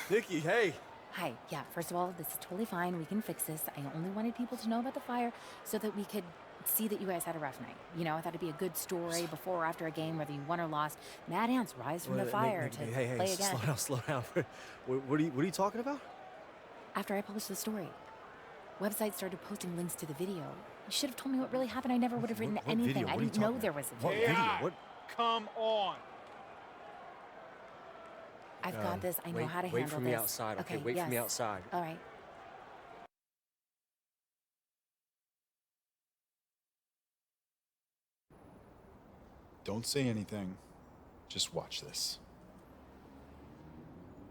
S2: Nikki, hey.
S13: Hi, yeah, first of all, this is totally fine. We can fix this. I only wanted people to know about the fire so that we could see that you guys had a rough night. You know, I thought it'd be a good story before or after a game, whether you won or lost. Mad Ants rise from the fire to play again.
S2: Slow down. What are you talking about?
S13: After I published the story, websites started posting links to the video. You should have told me what really happened. I never would have written anything. I didn't know there was a video.
S2: What video? What?
S10: Come on.
S13: I've got this. I know how to handle this.
S2: Wait for me outside, okay? Wait for me outside.
S13: All right.
S10: Don't say anything. Just watch this.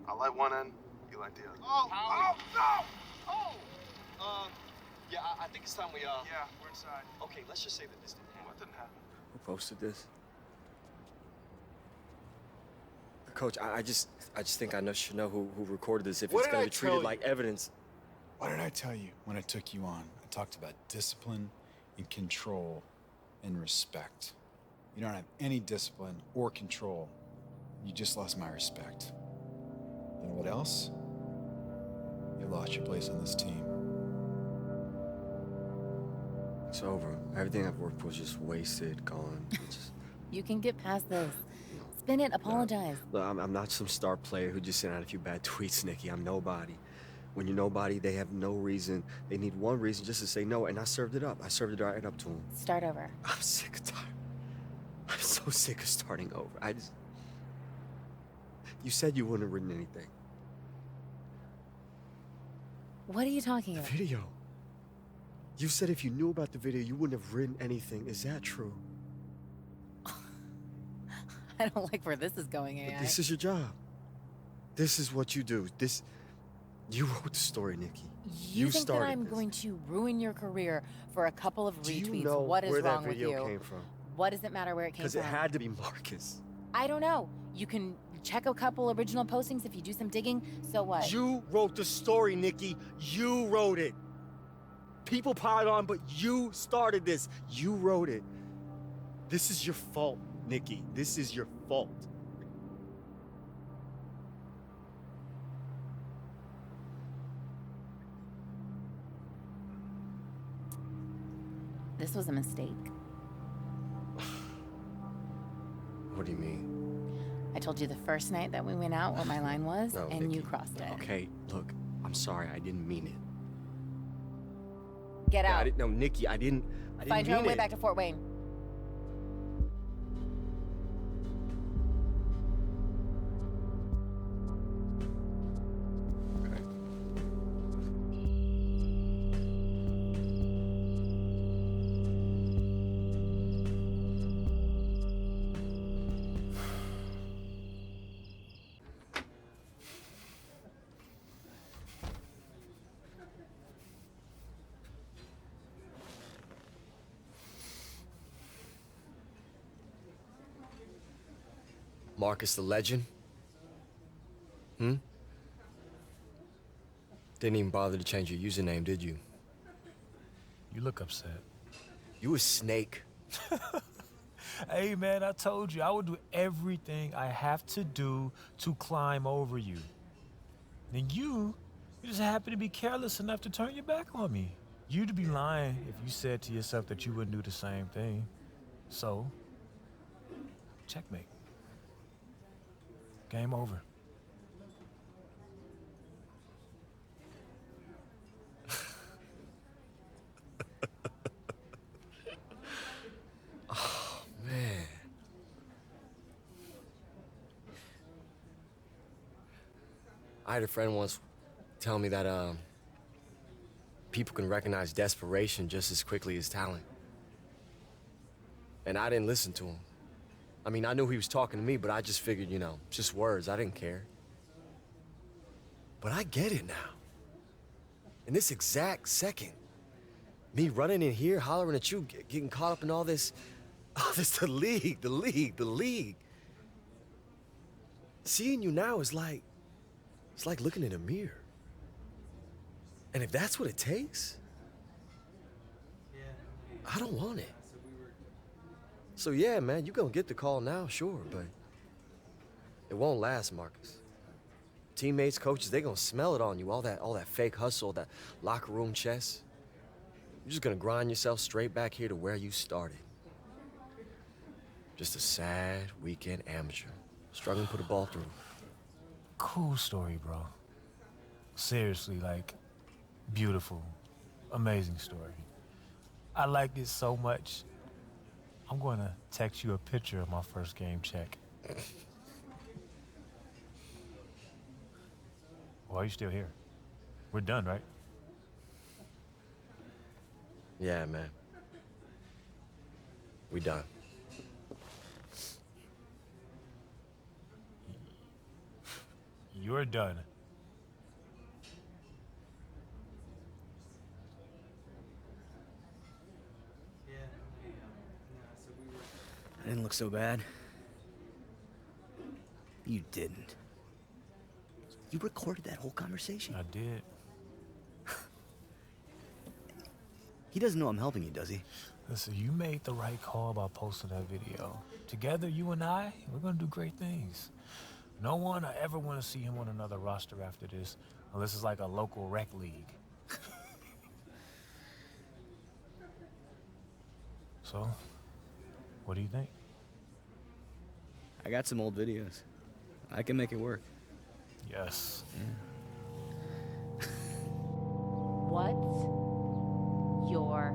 S9: I'll light one end, you light the other.
S2: Oh, no! Oh! Yeah, I think it's time we,
S9: Yeah, we're inside.
S2: Okay, let's just say that this didn't happen.
S9: What didn't happen?
S2: Who posted this? Coach, I just think I should know who recorded this if it's going to be treated like evidence.
S10: What did I tell you when I took you on? I talked about discipline and control and respect. You don't have any discipline or control. You just lost my respect. You know what else? You lost your place on this team.
S2: It's over. Everything I've worked for was just wasted, gone.
S13: You can get past this. Spin it, apologize.
S2: Look, I'm not some star player who just sent out a few bad tweets, Nikki. I'm nobody. When you're nobody, they have no reason. They need one reason just to say no, and I served it up. I served it right up to them.
S13: Start over.
S2: I'm sick of tired. I'm so sick of starting over. You said you wouldn't have written anything.
S13: What are you talking about?
S2: The video. You said if you knew about the video, you wouldn't have written anything. Is that true?
S13: I don't like where this is going, AI.
S2: But this is your job. This is what you do. You wrote the story, Nikki.
S13: You think that I'm going to ruin your career for a couple of retweets?
S2: Do you know
S13: what is
S2: where
S13: wrong
S2: that
S13: with
S2: video
S13: you?
S2: came from?
S13: What does it matter where it came from?
S2: Because it had to be Marcus.
S13: I don't know. You can check a couple original postings if you do some digging. So what?
S2: You wrote the story, Nikki. You wrote it. People piled on, but you started this. You wrote it. This is your fault, Nikki. This is your fault.
S13: This was a mistake.
S2: What do you mean?
S13: I told you the first night that we went out what my line was,
S2: No,
S13: and
S2: Nikki.
S13: you crossed it.
S2: Okay, look, I'm sorry. I didn't mean it.
S13: Get out.
S2: No, Nikki, I didn't
S13: Find your
S2: mean
S13: own way
S2: it.
S13: back to Fort Wayne.
S2: Okay. Marcus the Legend? Didn't even bother to change your username, did you?
S1: You look upset.
S2: You a snake.
S1: Hey, man, I told you I would do everything I have to do to climb over you. And you just happen to be careless enough to turn your back on me. You'd be lying if you said to yourself that you wouldn't do the same thing. So, checkmate. Game over.
S2: Oh, man. I had a friend once tell me that people can recognize desperation just as quickly as talent. And I didn't listen to him. I mean, I knew he was talking to me, but I just figured, just words. I didn't care. But I get it now. In this exact second, me running in here, hollering at you, getting caught up in all this, the league. Seeing you now is like, it's like looking in a mirror. And if that's what it takes, I don't want it. So yeah, man, you gonna get the call now, sure, but it won't last, Marcus. Teammates, coaches, they gonna smell it on you, all that fake hustle, that locker room chess. You're just gonna grind yourself straight back here to where you started. Just a sad weekend amateur, struggling to put a ball through.
S1: Cool story, bro. Seriously, like, beautiful, amazing story. I like it so much. I'm going to text you a picture of my first game check. Well, are you still here? We're done, right?
S2: Yeah, man. We done.
S1: You're done.
S14: I didn't look so bad. You didn't. You recorded that whole conversation?
S1: I did.
S14: He doesn't know I'm helping you, does he?
S1: Listen, you made the right call by posting that video. Together, you and I, we're gonna do great things. No one I ever want to see him on another roster after this, unless it's like a local rec league. So, what do you think?
S14: I got some old videos. I can make it work.
S1: Yes.
S13: What's your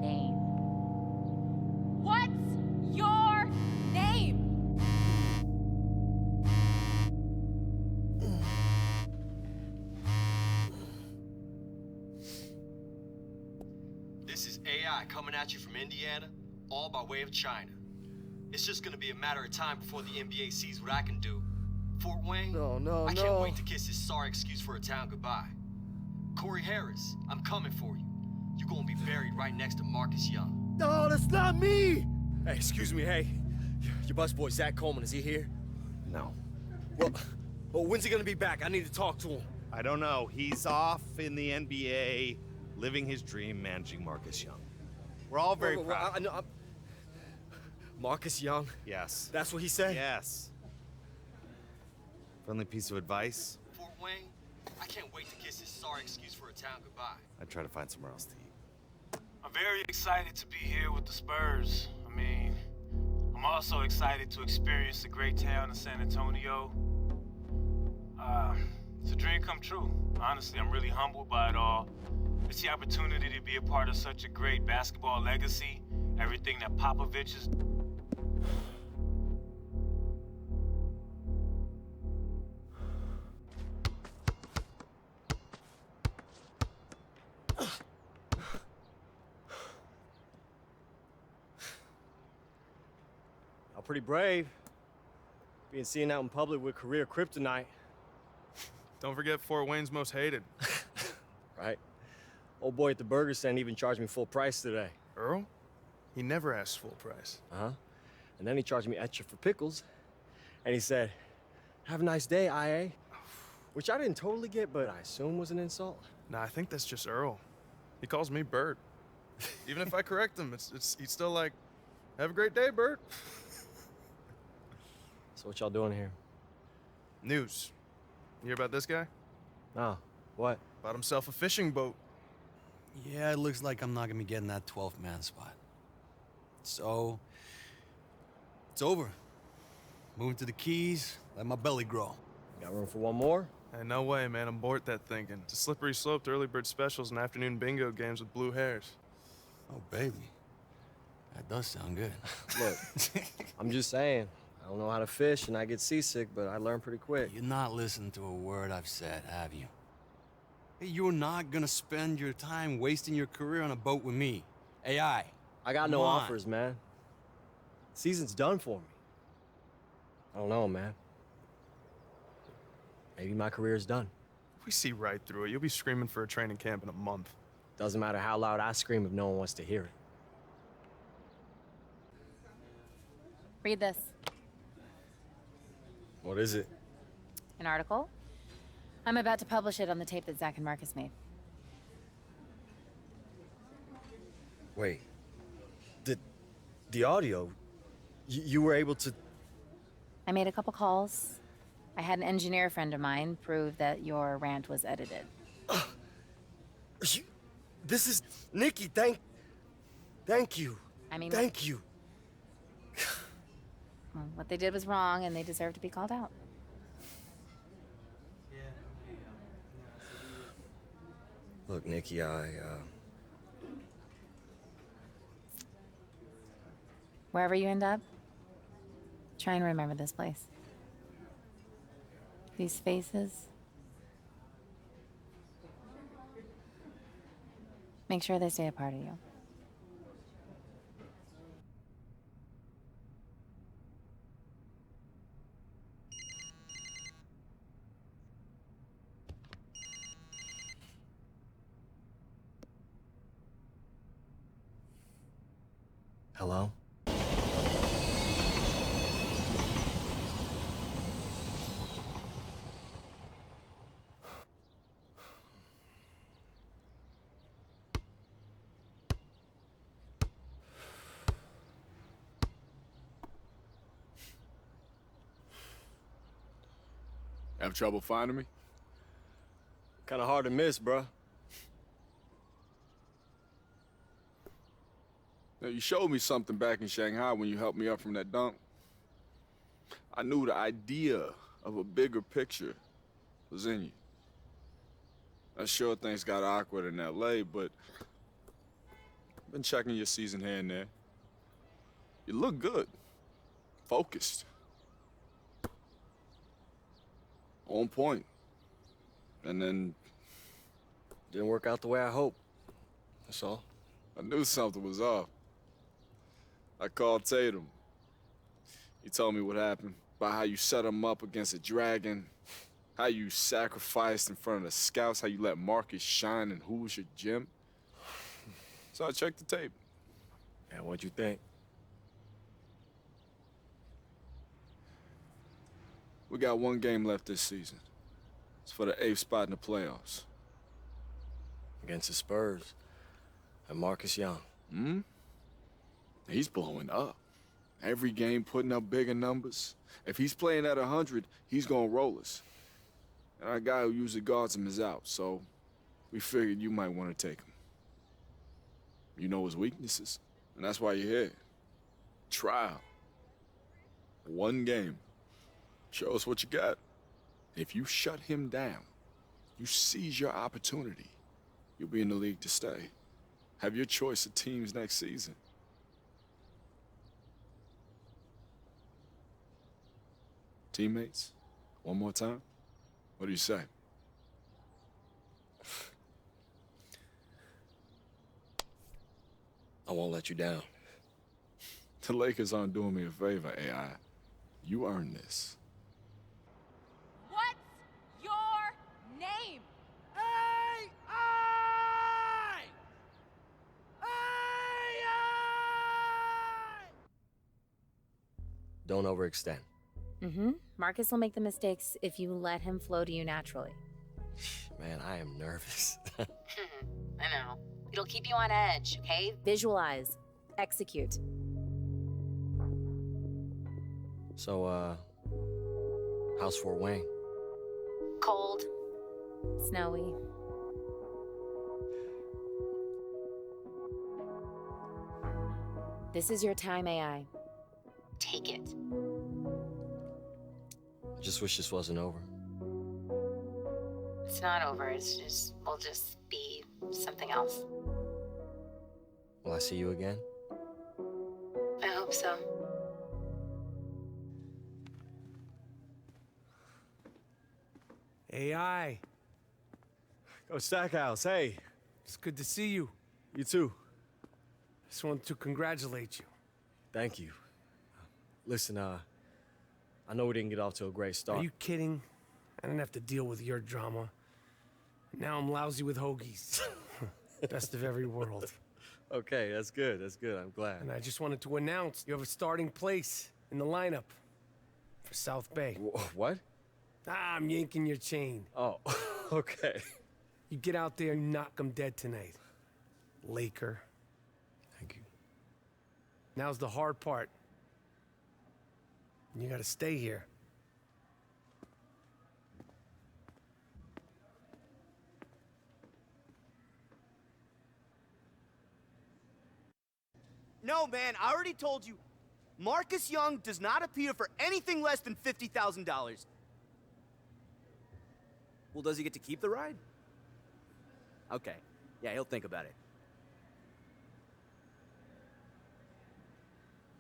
S13: name? What's your name?
S2: This is AI coming at you from Indiana, all by way of China. It's just gonna be a matter of time before the NBA sees what I can do. Fort Wayne, I can't wait to kiss his sorry excuse for a town goodbye. Corey Harris, I'm coming for you. You're gonna be buried right next to Marcus Young.
S14: No, that's not me!
S2: Hey, excuse me, hey. Your busboy Zach Coleman, is he here?
S3: No.
S2: Well, when's he gonna be back? I need to talk to him.
S15: I don't know. He's off in the NBA, living his dream, managing Marcus Young. We're all very proud.
S2: I know. Marcus Young?
S15: Yes.
S2: That's what he said?
S15: Yes. Friendly piece of advice.
S2: Fort Wayne, I can't wait to kiss his sorry excuse for a town goodbye.
S15: I'd try to find somewhere else to eat.
S1: I'm very excited to be here with the Spurs. I mean, I'm also excited to experience the great town of San Antonio. It's a dream come true. Honestly, I'm really humbled by it all. It's the opportunity to be a part of such a great basketball legacy. Everything that Popovich is.
S2: Pretty brave. Being seen out in public with career kryptonite.
S9: Don't forget Fort Wayne's most hated.
S2: Right? Old boy at the burger stand even charged me full price today.
S9: Earl? He never asks full price.
S2: Uh-huh. And then he charged me extra for pickles. And he said, "Have a nice day, IA." Which I didn't totally get, but I assume was an insult.
S9: Nah, I think that's just Earl. He calls me Bert. Even if I correct him, he's still like, "Have a great day, Bert."
S2: So what y'all doing here?
S9: News. You hear about this guy?
S2: Oh, what?
S9: Bought himself a fishing boat.
S3: Yeah, it looks like I'm not gonna be getting that 12th-man spot. So, it's over. Moving to the Keys, let my belly grow.
S2: Got room for one more?
S9: Hey, no way, man. I'm bored that thinking. It's a slippery slope to early bird specials and afternoon bingo games with blue hairs.
S3: Oh, baby. That does sound good.
S2: Look, I'm just saying. I don't know how to fish, and I get seasick, but I learn pretty quick.
S3: You're not listening to a word I've said, have you? Hey, you're not gonna spend your time wasting your career on a boat with me. AI.
S2: I got no offers, man. Season's done for me. I don't know, man. Maybe my career's done.
S9: We see right through it. You'll be screaming for a training camp in a month.
S2: Doesn't matter how loud I scream if no one wants to hear it.
S13: Read this.
S2: What is it?
S13: An article. I'm about to publish it on the tape that Zach and Marcus made.
S2: Wait. The audio? You were able to...
S13: I made a couple calls. I had an engineer friend of mine prove that your rant was edited.
S2: This is... Nikki, thank you.
S13: I mean...
S2: Thank you.
S13: Well, what they did was wrong, and they deserve to be called out.
S2: Look, Nikki,
S13: Wherever you end up, try and remember this place. These faces. Make sure they stay a part of you.
S2: Hello?
S16: Have trouble finding me?
S2: Kind of hard to miss, bruh.
S16: Now, you showed me something back in Shanghai when you helped me up from that dunk. I knew the idea of a bigger picture was in you. I'm sure things got awkward in LA, but I've been checking your season here and there. You look good. Focused. On point. And then...
S2: Didn't work out the way I hoped. That's all.
S16: I knew something was off. I called Tatum. He told me what happened, about how you set him up against a dragon, how you sacrificed in front of the scouts, how you let Marcus shine in Hoosier Gym. So I checked the tape.
S2: Yeah, what'd you think?
S16: We got one game left this season. It's for the 8th spot in the playoffs.
S2: Against the Spurs and Marcus Young.
S16: Hmm? He's blowing up. Every game putting up bigger numbers. If he's playing at 100, he's gonna roll us. And our guy who usually guards him is out, so we figured you might want to take him. You know his weaknesses, and that's why you're here. Trial. One game. Show us what you got. If you shut him down, you seize your opportunity, you'll be in the league to stay. Have your choice of teams next season. Teammates? One more time? What do you say?
S2: I won't let you down.
S16: The Lakers aren't doing me a favor, AI. You earned this.
S17: What's your name?
S2: Don't overextend.
S13: Mm-hmm. Marcus will make the mistakes if you let him flow to you naturally.
S2: Man, I am nervous.
S13: I know. It'll keep you on edge, okay? Visualize. Execute.
S2: So, how's Fort Wayne?
S13: Cold. Snowy. This is your time, AI. Take it.
S2: I just wish this wasn't over.
S13: It's not over. It's just, we'll just be something else.
S2: Will I see you again?
S13: I hope so.
S18: AI.
S2: Coach Stackhouse, hey.
S18: It's good to see you.
S2: You too.
S18: Just wanted to congratulate you.
S2: Thank you. Listen, I know we didn't get off to a great start.
S18: Are you kidding? I didn't have to deal with your drama. Now I'm lousy with hoagies. Best of every world.
S2: Okay, that's good. That's good. I'm glad.
S18: And I just wanted to announce you have a starting place in the lineup for South Bay.
S2: What?
S18: I'm yanking your chain.
S2: Oh, okay.
S18: You get out there and knock them dead tonight. Laker.
S2: Thank you.
S18: Now's the hard part. You gotta stay here.
S19: No, man, I already told you. Marcus Young does not appear for anything less than $50,000. Well, does he get to keep the ride? Okay. Yeah, he'll think about it.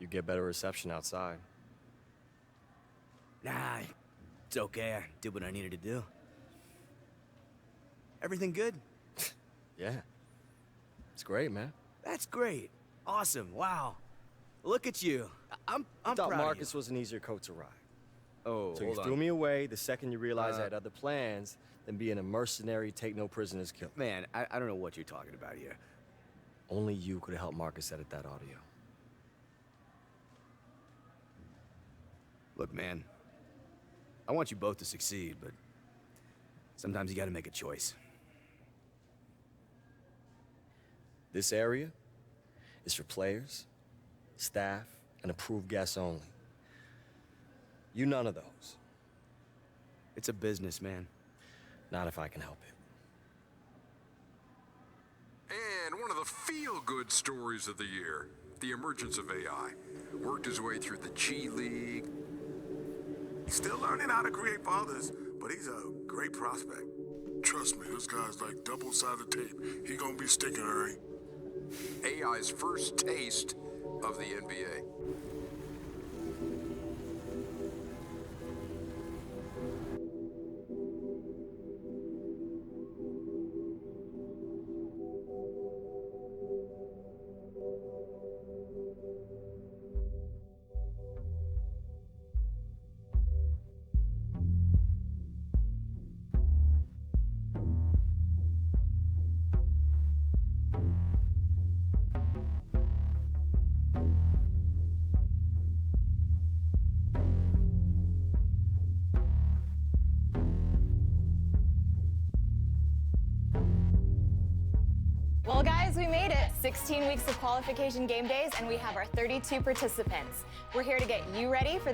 S2: You get better reception outside.
S19: Nah, it's okay. I did what I needed to do. Everything good?
S2: Yeah. It's great, man.
S19: That's great. Awesome. Wow. Look at you. I'm
S2: I thought
S19: proud
S2: Marcus
S19: of you.
S2: was an easier coat to ride.
S19: Oh,
S2: So you
S19: hold on.
S2: threw me away the second you realized I had other plans than being a mercenary, take no prisoners killer.
S19: Man, I don't know what you're talking about here.
S2: Only you could have helped Marcus edit that audio.
S19: Look, man, I want you both to succeed, but sometimes you gotta make a choice.
S2: This area is for players, staff, and approved guests only. You none of those.
S14: It's a business, man.
S2: Not if I can help it.
S20: And one of the feel-good stories of the year, the emergence of AI. Worked his way through the G League.
S21: He's still learning how to create for others, but he's a great prospect.
S22: Trust me, this guy's like double-sided tape. He gonna be sticking, Harry.
S20: AI's first taste of the NBA.
S23: Well, guys, we made it. 16 weeks of qualification game days, and we have our 32 participants. We're here to get you ready for.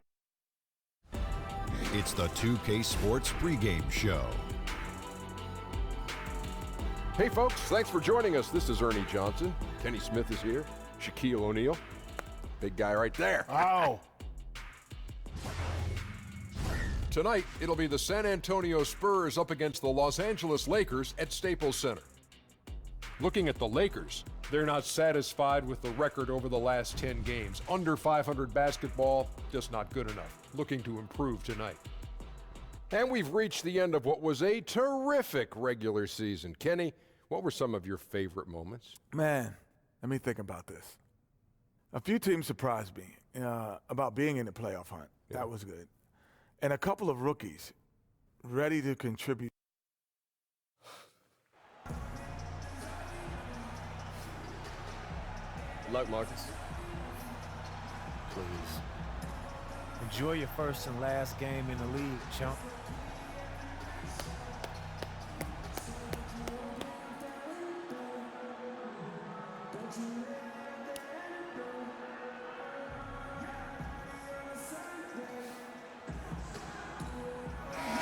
S24: It's the 2K Sports pregame show.
S25: Hey, folks, thanks for joining us. This is Ernie Johnson. Kenny Smith is here. Shaquille O'Neal. Big guy right there.
S10: Ow.
S25: Tonight, it'll be the San Antonio Spurs up against the Los Angeles Lakers at Staples Center. Looking at the Lakers, they're not satisfied with the record over the last 10 games. Under 500 basketball, just not good enough. Looking to improve tonight. And we've reached the end of what was a terrific regular season. Kenny, what were some of your favorite moments?
S10: Man, let me think about this. A few teams surprised me about being in the playoff hunt. Yeah. That was good. And a couple of rookies ready to contribute.
S2: Good luck, Marcus.
S1: Please. Enjoy your first and last game in the league, chump.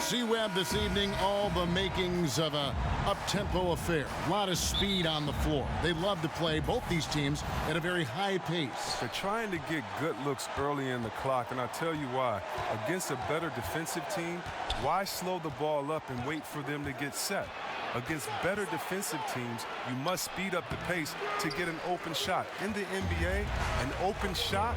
S26: C-Web this evening, all the makings of a up-tempo affair. A lot of speed on the floor. They love to play, both these teams, at a very high pace.
S27: They're trying to get good looks early in the clock, and I'll tell you why. Against a better defensive team, why slow the ball up and wait for them to get set? Against better defensive teams, you must speed up the pace to get an open shot. In the NBA, an open shot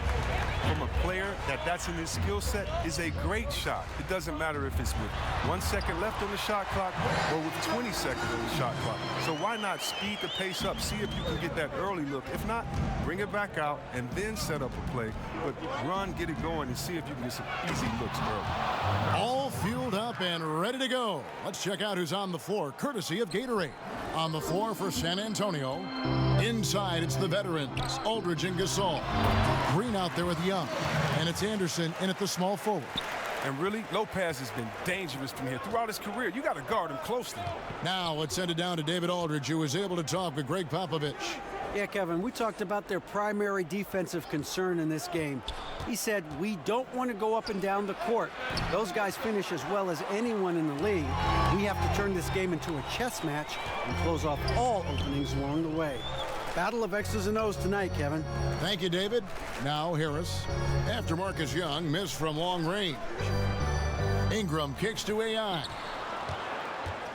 S27: from a player that's in his skill set is a great shot. It doesn't matter if it's with 1 second left on the shot clock or with 20 seconds on the shot clock. So why not speed the pace up, see if you can get that early look. If not, bring it back out and then set up a play. But run, get it going, and see if you can get some easy looks early.
S26: All fueled up and ready to go. Let's check out who's on the floor, courtesy of Gatorade. On the floor for San Antonio. Inside, it's the veterans, Aldridge and Gasol. Green out there with Young. And it's Anderson in at the small forward.
S27: And really, Lopez has been dangerous from here throughout his career. You got to guard him closely.
S26: Now let's send it down to David Aldridge, who was able to talk with Greg Popovich.
S28: Yeah, Kevin, we talked about their primary defensive concern in this game. He said, we don't want to go up and down the court. Those guys finish as well as anyone in the league. We have to turn this game into a chess match and close off all openings along the way. Battle of X's and O's tonight, Kevin.
S26: Thank you, David. Now Harris. After Marcus Young missed from long range. Ingram kicks to AI.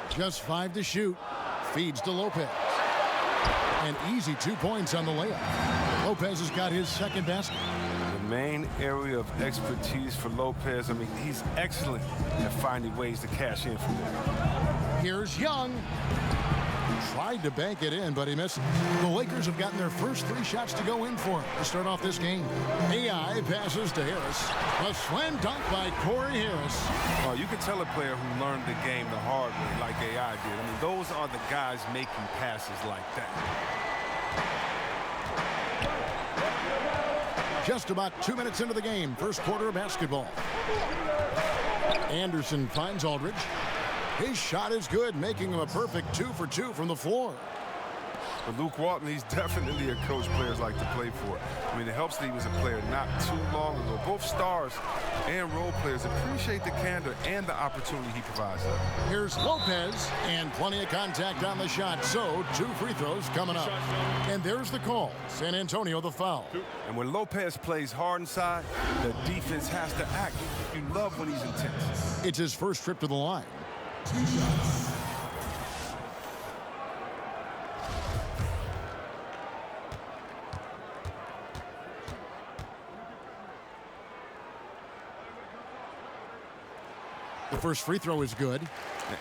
S26: Just 5 to shoot. Feeds to Lopez. And easy 2 points on the layup. Lopez has got his second basket.
S27: The main area of expertise for Lopez, I mean, he's excellent at finding ways to cash in from there.
S26: Here's Young. Tried to bank it in, but he missed. The Lakers have gotten their first 3 shots to go in for him to start off this game. AI passes to Harris. A slam dunk by Corey Harris.
S27: Oh, you can tell a player who learned the game the hard way like AI did. I mean, those are the guys making passes like that.
S26: Just about 2 minutes into the game, first quarter of basketball. Anderson finds Aldridge. His shot is good, making him a perfect 2 for 2 from the floor.
S27: But Luke Walton, he's definitely a coach players like to play for. I mean, it helps that he was a player not too long ago. Both stars and role players appreciate the candor and the opportunity he provides them.
S26: Here's Lopez, and plenty of contact on the shot, so 2 free throws coming up. And there's the call. San Antonio the foul.
S27: And when Lopez plays hard inside, the defense has to act. You love when he's intense.
S26: It's his first trip to the line. The first free throw is good.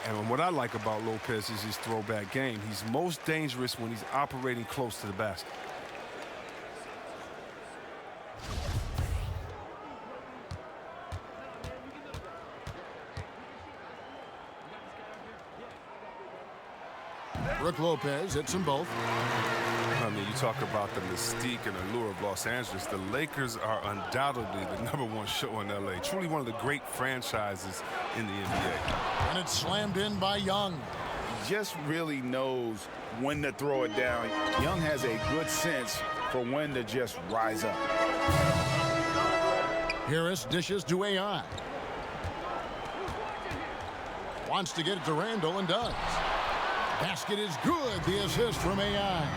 S27: And what I like about Lopez is his throwback game. He's most dangerous when he's operating close to the basket.
S26: Brooke Lopez hits them both.
S27: I mean, you talk about the mystique and allure of Los Angeles. The Lakers are undoubtedly the #1 show in LA. Truly one of the great franchises in the NBA.
S26: And it's slammed in by Young.
S4: He just really knows when to throw it down. Young has a good sense for when to just rise up.
S26: Harris dishes to AI. Wants to get it to Randall and does. Basket is good. The assist from AI.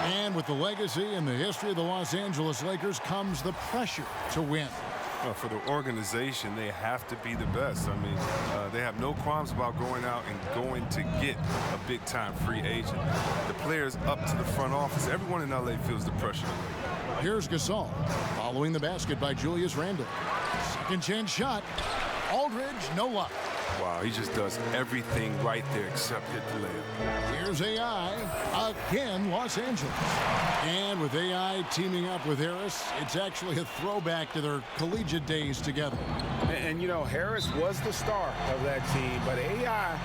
S26: And with the legacy and the history of the Los Angeles Lakers comes the pressure to win.
S27: Well, for the organization, they have to be the best. I mean, they have no qualms about going out and going to get a big-time free agent. The players up to the front office, everyone in LA feels the pressure.
S26: Here's Gasol following the basket by Julius Randle. Second chance shot. Aldridge, no luck.
S27: Wow, he just does everything right there except hit the layup.
S26: Here's AI, again, Los Angeles. And with AI teaming up with Harris, it's actually a throwback to their collegiate days together.
S4: And you know, Harris was the star of that team, but AI,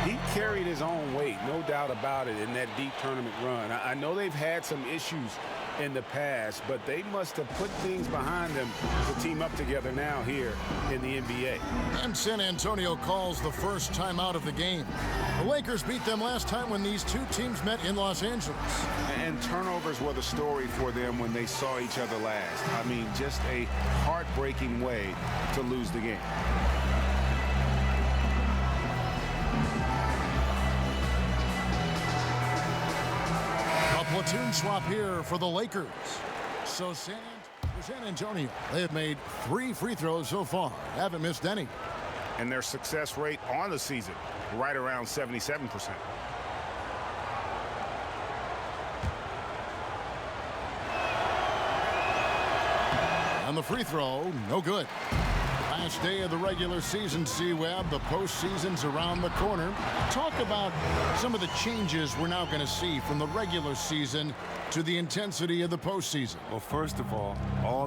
S4: he carried his own weight, no doubt about it, in that deep tournament run. I know they've had some issues in the past, but they must have put things behind them to team up together now here in the NBA.
S26: And San Antonio calls the first timeout of the game. The Lakers beat them last time when these two teams met in Los Angeles.
S4: And turnovers were the story for them when they saw each other last. I mean, just a heartbreaking way to lose the game.
S26: Platoon swap here for the Lakers. So San Antonio, they have made 3 free throws so far. Haven't missed any.
S4: And their success rate on the season, right around 77%.
S26: On the free throw, no good. Last day of the regular season, C-Web. The postseason's around the corner. Talk about some of the changes we're now going to see from the regular season to the intensity of the postseason.
S27: Well, first of all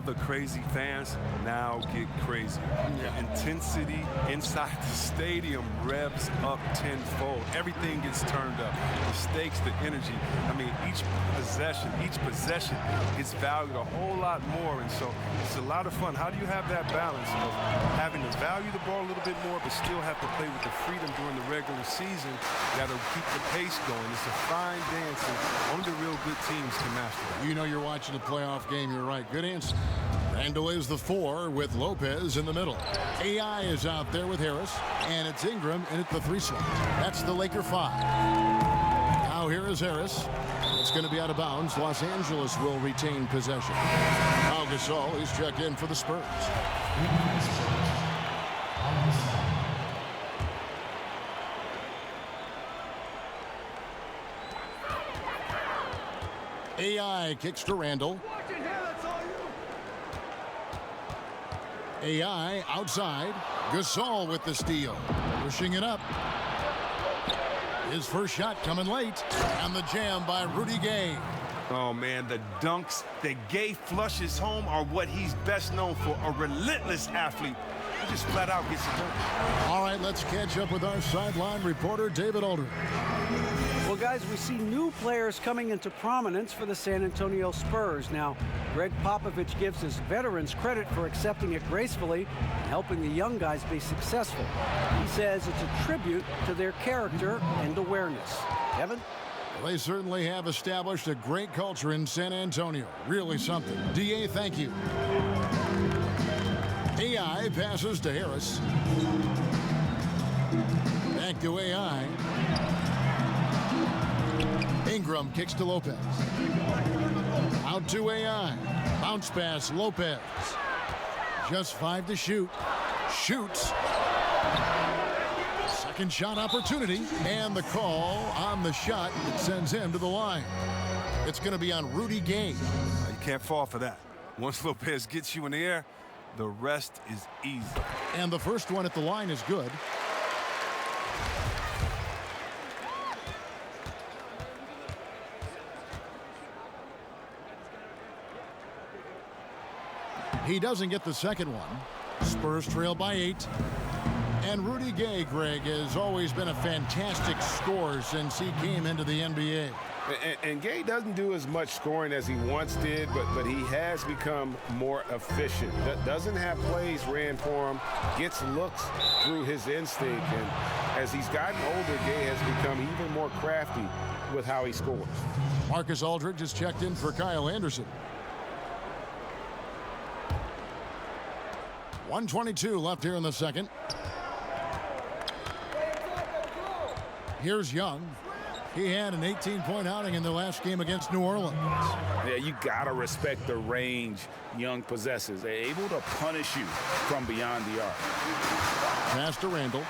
S27: the crazy fans now get crazy. The intensity inside the stadium revs up tenfold. Everything gets turned up. The stakes, the energy. I mean, each possession gets valued a whole lot more, and so it's a lot of fun. How do you have that balance of having to value the ball a little bit more, but still have to play with the freedom during the regular season? You got to keep the pace going. It's a fine dance, and only the real good teams can master that.
S26: You know you're watching a playoff game. You're right. Good answer. Randall is the 4 with Lopez in the middle. AI is out there with Harris, and it's Ingram in at the 3 slot. That's the Laker 5. Now here is Harris. It's going to be out of bounds. Los Angeles will retain possession. Now Gasol is checked in for the Spurs. AI kicks to Randall. AI outside. Gasol with the steal. Pushing it up. His first shot coming late. And the jam by Rudy Gay.
S27: Oh, man, the dunks that Gay flushes home are what he's best known for. A relentless athlete. He just flat out gets it done.
S26: All right, let's catch up with our sideline reporter, David Aldridge.
S28: Well, guys, we see new players coming into prominence for the San Antonio Spurs. Now, Greg Popovich gives his veterans credit for accepting it gracefully and helping the young guys be successful. He says it's a tribute to their character and awareness. Kevin?
S26: They certainly have established a great culture in San Antonio. Really something. DA, thank you. AI passes to Harris. Back to AI. Ingram kicks to Lopez. Out to AI. Bounce pass, Lopez. Just 5 to shoot. Shoots. Second shot opportunity. And the call on the shot that sends him to the line. It's going to be on Rudy Gay.
S27: You can't fall for that. Once Lopez gets you in the air, the rest is easy.
S26: And the first one at the line is good. He doesn't get the second one. Spurs trail by 8. And Rudy Gay, Greg, has always been a fantastic scorer since he came into the NBA.
S4: And Gay doesn't do as much scoring as he once did, but he has become more efficient. Doesn't have plays ran for him, gets looks through his instinct. And as he's gotten older, Gay has become even more crafty with how he scores.
S26: Marcus Aldridge has checked in for Kyle Anderson. 1:22 left here in the second. Here's Young. He had an 18-point outing in the last game against New Orleans.
S4: Yeah, you got to respect the range Young possesses. They're able to punish you from beyond the arc.
S26: Pass to Randall.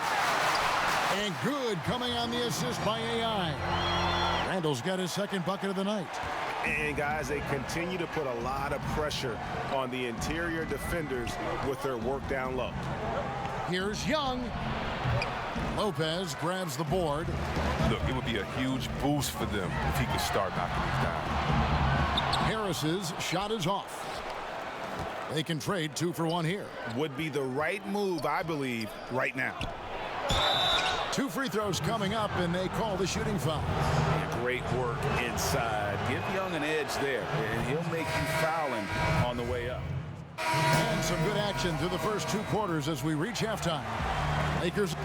S26: And good coming on the assist by AI. Randall's got his second bucket of the night.
S4: And guys, they continue to put a lot of pressure on the interior defenders with their work down low.
S26: Here's Young. Lopez grabs the board.
S27: Look, it would be a huge boost for them if he could start knocking these down.
S26: Harris's shot is off. They can trade 2 for 1 here.
S4: Would be the right move, I believe, right now.
S26: 2 free throws coming up, and they call the shooting foul.
S4: Great work inside. Give Young an edge there, and he'll make you fouling on the way up.
S26: And some good action through the first 2 quarters as we reach halftime. Lakers.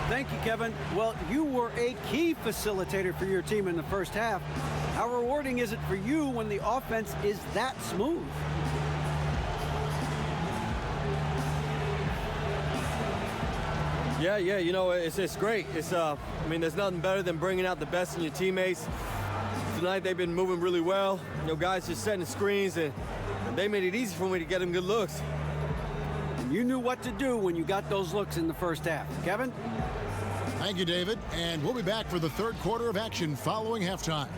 S28: Thank you, Kevin. Well, you were a key facilitator for your team in the first half. How rewarding is it for you when the offense is that smooth?
S2: Yeah, you know, it's great. I mean, there's nothing better than bringing out the best in your teammates. Tonight, they've been moving really well. You know, guys just setting the screens, and they made it easy for me to get them good looks.
S28: And you knew what to do when you got those looks in the first half. Kevin?
S26: Thank you, David. And we'll be back for the third quarter of action following halftime.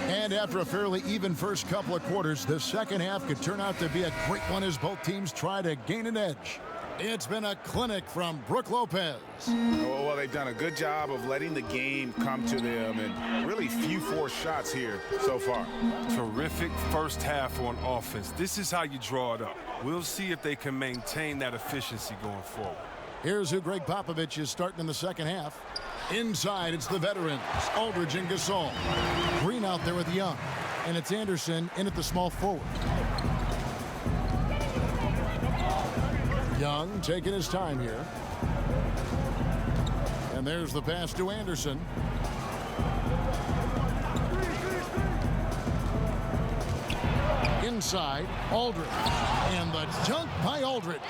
S26: And after a fairly even first couple of quarters, the second half could turn out to be a great one as both teams try to gain an edge. It's been a clinic from Brook Lopez.
S4: Well, they've done a good job of letting the game come to them, and really few forced shots here so far.
S27: Terrific first half on offense. This is how you draw it up. We'll see if they can maintain that efficiency going forward.
S26: Here's who Greg Popovich is starting in the second half. Inside, it's the veterans, Aldridge and Gasol. Green out there with Young, and it's Anderson in at the small forward. Young taking his time here. And there's the pass to Anderson. Inside, Aldridge. And the dunk by Aldridge.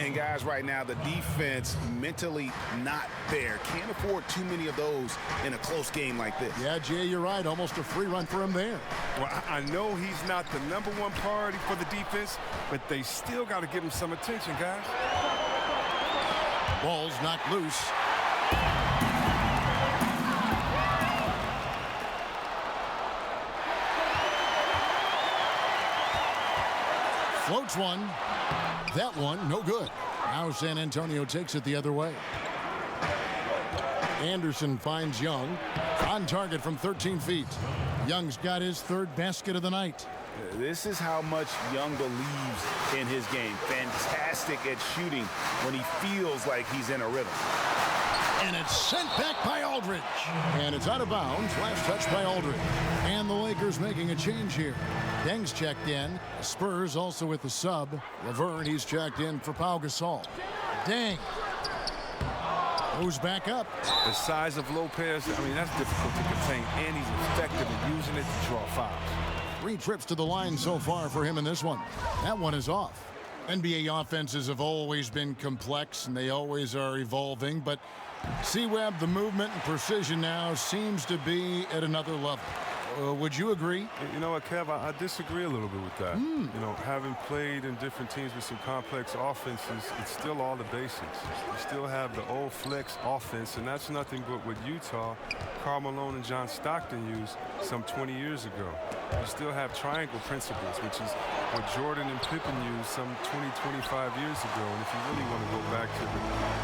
S4: And guys, right now, the defense mentally not there. Can't afford too many of those in a close game like this.
S26: Yeah, Jay, you're right. Almost a free run for him there.
S27: Well, I know he's not the #1 priority for the defense, but they still got to give him some attention, guys.
S26: Ball's knocked loose. Floats one. That one, no good. Now San Antonio takes it the other way. Anderson finds Young. On target from 13 feet. Young's got his third basket of the night.
S4: This is how much Young believes in his game. Fantastic at shooting when he feels like he's in a rhythm.
S26: And it's sent back by Aldridge. And it's out of bounds. Last touch by Aldridge. And the Lakers making a change here. Deng's checked in. The Spurs also with the sub. Laverne, he's checked in for Pau Gasol. Deng goes back up.
S27: The size of Lopez, I mean, that's difficult to contain, and he's effective at using it to draw fouls.
S26: 3 trips to the line so far for him in this one. That one is off. NBA offenses have always been complex, and they always are evolving, but C-Web, the movement and precision now seems to be at another level. Would you agree?
S27: You know what, Kev, I disagree a little bit with that. You know, having played in different teams with some complex offenses, it's still all the basics. You still have the old flex offense, and that's nothing but what Utah, Karl Malone, and John Stockton used some 20 years ago. You still have triangle principles, which is what Jordan and Pippen used some 20, 25 years ago. And if you really want to go back to the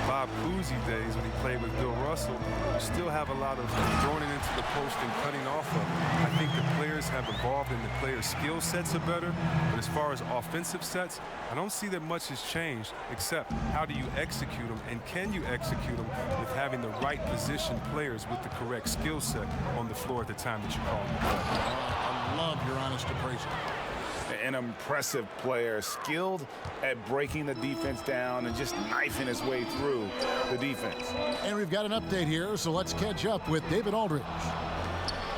S27: Bob Cousy days when he played with Bill Russell, you still have a lot of throwing it into the post and cutting off of it. I think the players have evolved and the players' skill sets are better, but as far as offensive sets, I don't see that much has changed, except how do you execute them, and can you execute them with having the right position players with the correct skill set on the floor at the time that you call them.
S26: I love your honest appraisal.
S4: An impressive player, skilled at breaking the defense down and just knifing his way through the defense.
S26: And we've got an update here, so let's catch up with David Aldridge.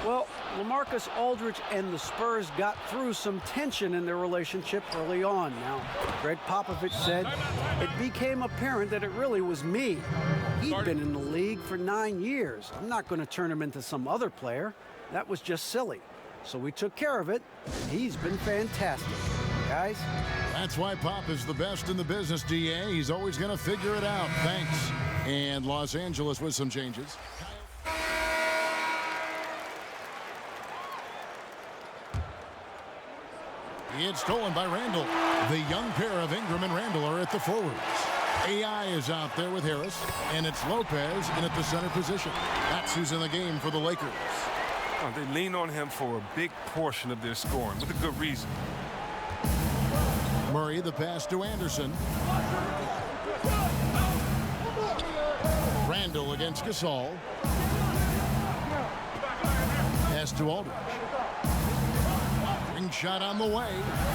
S28: Well, LaMarcus Aldridge and the Spurs got through some tension in their relationship early on. Now, Greg Popovich said it became apparent that it really was me. He'd been in the league for 9 years. I'm not going to turn him into some other player. That was just silly. So we took care of it, and he's been fantastic. Guys?
S26: That's why Pop is the best in the business, DA. He's always going to figure it out. Thanks. And Los Angeles with some changes. It's stolen by Randall. The young pair of Ingram and Randall are at the forwards. AI is out there with Harris, and it's Lopez in at the center position. That's who's in the game for the Lakers.
S27: Oh, they lean on him for a big portion of their scoring, with a good reason.
S26: Murray, the pass to Anderson. Randall against Gasol. Pass to Aldridge. Ring shot on the way,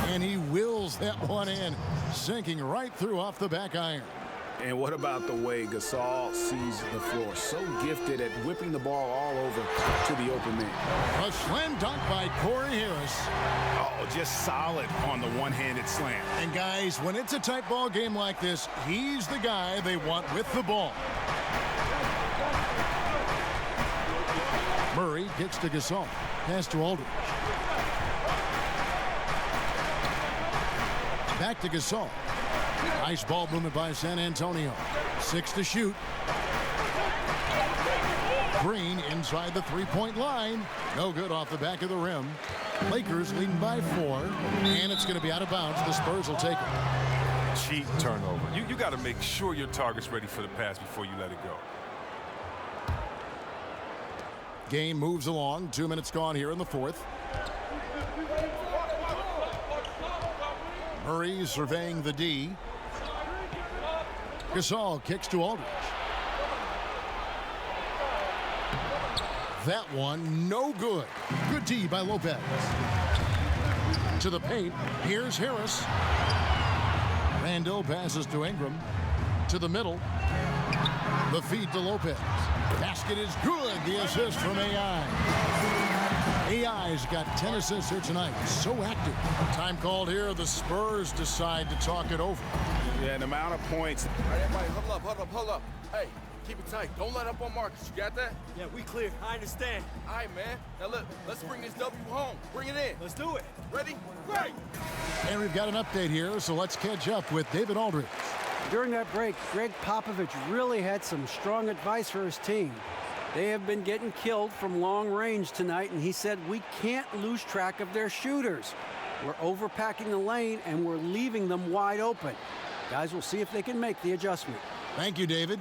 S26: and he wills that one in, sinking right through off the back iron.
S4: And what about the way Gasol sees the floor? So gifted at whipping the ball all over to the open man.
S26: A slam dunk by Corey Harris.
S4: Oh, just solid on the one-handed slam.
S26: And guys, when it's a tight ball game like this, he's the guy they want with the ball. Murray kicks to Gasol. Pass to Aldridge. Back to Gasol. Nice ball movement by San Antonio. 6 to shoot. Green inside the three-point line. No good off the back of the rim. Lakers leading by 4, and it's going to be out of bounds. The Spurs will take it.
S27: Cheap turnover. You got to make sure your target's ready for the pass before you let it go.
S26: Game moves along. 2 minutes gone here in the fourth. Murray surveying the D. Gasol kicks to Aldridge. That one, no good. Good D by Lopez. To the paint, here's Harris. Randall passes to Ingram. To the middle. The feed to Lopez. Basket is good. The assist from AI. AI's got 10 assists here tonight. So active. Time called here. The Spurs decide to talk it over.
S4: Yeah, the amount of points.
S16: All right, everybody, hold up. Hey, keep it tight. Don't let up on Marcus. You got that?
S28: Yeah, we clear. I understand.
S16: All right, man. Now, look, let's bring this W home. Bring it in.
S28: Let's do it.
S16: Ready? Great.
S26: And we've got an update here, so let's catch up with David Aldridge.
S28: During that break, Greg Popovich really had some strong advice for his team. They have been getting killed from long range tonight, and he said we can't lose track of their shooters. We're overpacking the lane, and we're leaving them wide open. Guys, we'll see if they can make the adjustment.
S26: Thank you, David.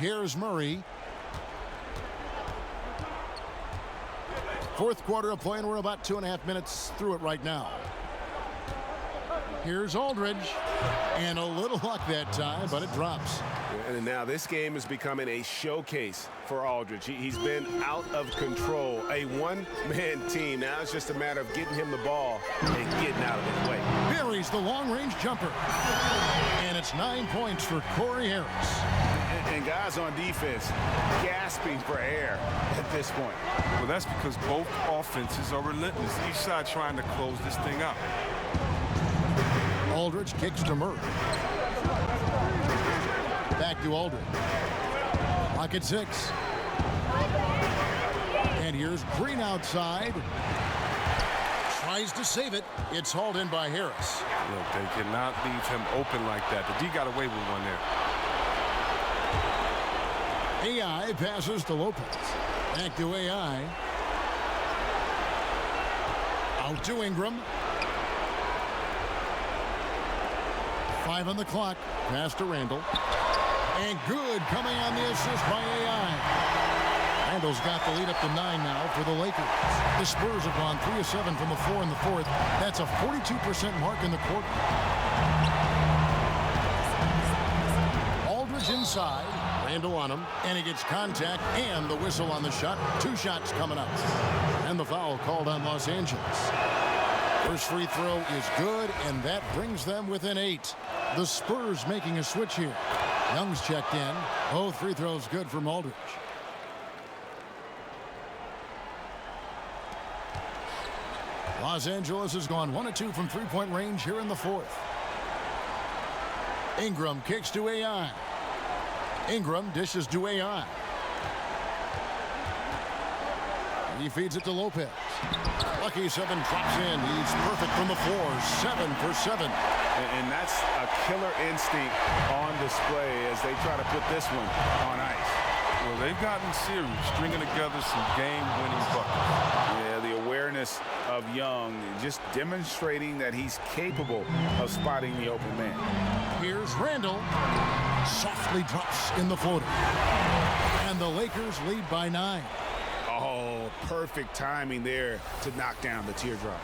S26: Here's Murray. Fourth quarter of play, and we're about 2.5 minutes through it right now. Here's Aldridge, and a little luck that time, but it drops.
S4: And now this game is becoming a showcase for Aldridge. He's been out of control. A one-man team. Now it's just a matter of getting him the ball and getting out of his way.
S26: Buries the long-range jumper. And it's 9 points for Corey Harris.
S4: And guys on defense gasping for air at this point.
S27: Well, that's because both offenses are relentless. Each side trying to close this thing out.
S26: Aldridge kicks to Murray. Back to Aldridge. Clock at 6. And here's Green outside. Tries to save it. It's hauled in by Harris.
S27: Look, they cannot leave him open like that. The D got away with one there.
S26: AI passes to Lopez. Back to AI. Out to Ingram. 5 on the clock. Pass to Randall. And good coming on the assist by AI. Randall's got the lead up to 9 now for the Lakers. The Spurs have gone 3 of 7 from the floor in the fourth. That's a 42% mark in the quarter. Aldridge inside. Randall on him. And he gets contact and the whistle on the shot. 2 shots coming up. And the foul called on Los Angeles. First free throw is good, and that brings them within 8. The Spurs making a switch here. Young's checked in. Both free throws good from Aldridge. Los Angeles has gone 1 of 2 from three-point range here in the fourth. Ingram kicks to AI. Ingram dishes to AI. He feeds it to Lopez. Lucky 7 drops in. He's perfect from the floor. 7 for 7.
S4: And that's a killer instinct on display as they try to put this one on ice.
S27: Well, they've gotten serious, stringing together some game-winning buckets.
S4: Yeah, the awareness of Young, just demonstrating that he's capable of spotting the open man.
S26: Here's Randall. Softly drops in the floater. And the Lakers lead by 9.
S4: Oh, perfect timing there to knock down the teardrop.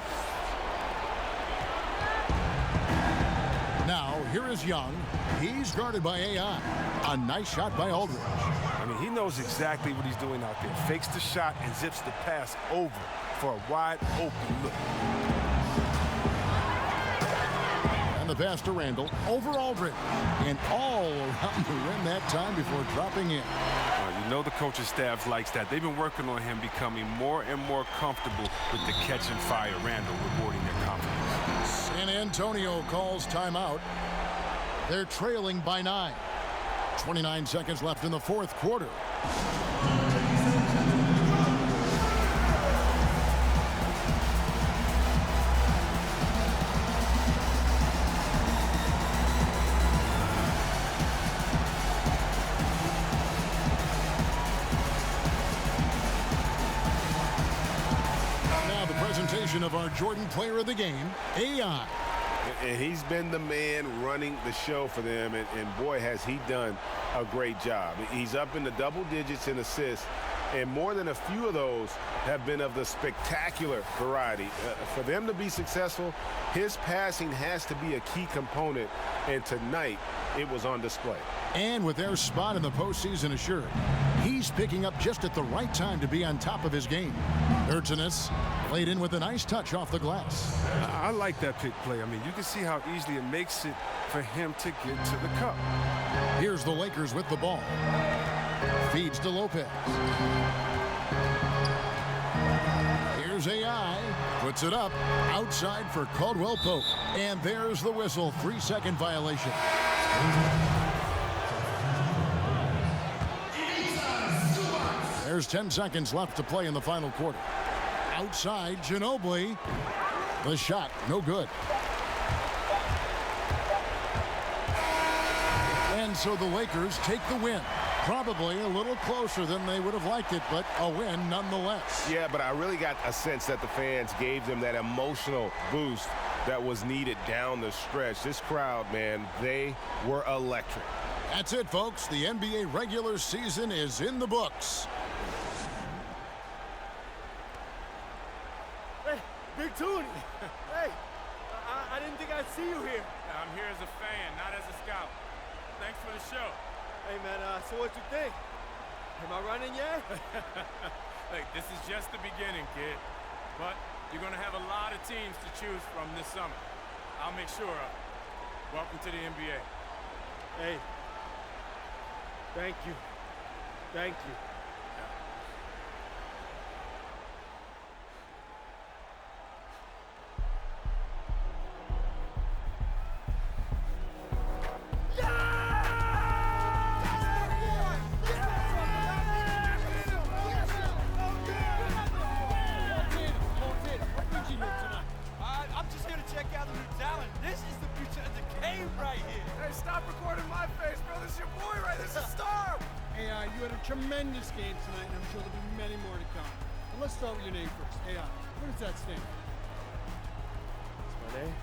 S26: Now, here is Young. He's guarded by AI. A nice shot by Aldridge.
S27: I mean, he knows exactly what he's doing out there. Fakes the shot and zips the pass over for a wide open look.
S26: And the pass to Randall over Aldridge. And all around the rim that time before dropping in.
S27: You know the coaching staff likes that. They've been working on him becoming more and more comfortable with the catch and fire. Randall rewarding their confidence.
S26: San Antonio calls timeout. They're trailing by 9. 29 seconds left in the fourth quarter. Of our Jordan player of the game, AI.
S4: And he's been the man running the show for them, and boy, has he done a great job. He's up in the double digits in assists, and more than a few of those have been of the spectacular variety. For them to be successful, his passing has to be a key component, and tonight it was on display.
S26: And with their spot in the postseason assured, he's picking up just at the right time to be on top of his game. Urginus played in with a nice touch off the glass.
S27: I like that pick play. I mean, you can see how easily it makes it for him to get to the cup.
S26: Here's the Lakers with the ball. Feeds to Lopez. Here's AI. Puts it up. Outside for Caldwell Pope. And there's the whistle. 3-second violation. There's 10 seconds left to play in the final quarter. Outside, Ginobili. The shot, no good. And so the Lakers take the win. Probably a little closer than they would have liked it, but a win nonetheless.
S4: Yeah, but I really got a sense that the fans gave them that emotional boost that was needed down the stretch. This crowd, man, they were electric.
S26: That's it, folks. The NBA regular season is in the books.
S10: Big Toonie! Hey, I didn't think I'd see you here.
S3: I'm here as a fan, not as a scout. Thanks for the show.
S10: Hey, man, so what you think? Am I running yet?
S3: Look, this is just the beginning, kid. But you're gonna have a lot of teams to choose from this summer. I'll make sure of it. Welcome to the NBA.
S10: Hey, thank you. Thank you.
S19: I'm just here to check out the new talent. This is the future of the game right here.
S3: Hey, stop recording my face, bro. This is your boy right here. This is Star.
S28: Hey, you had a tremendous game tonight, and I'm sure there'll be many more to come. But let's start with your name first. Hey, what does that stand for?
S2: That's my name.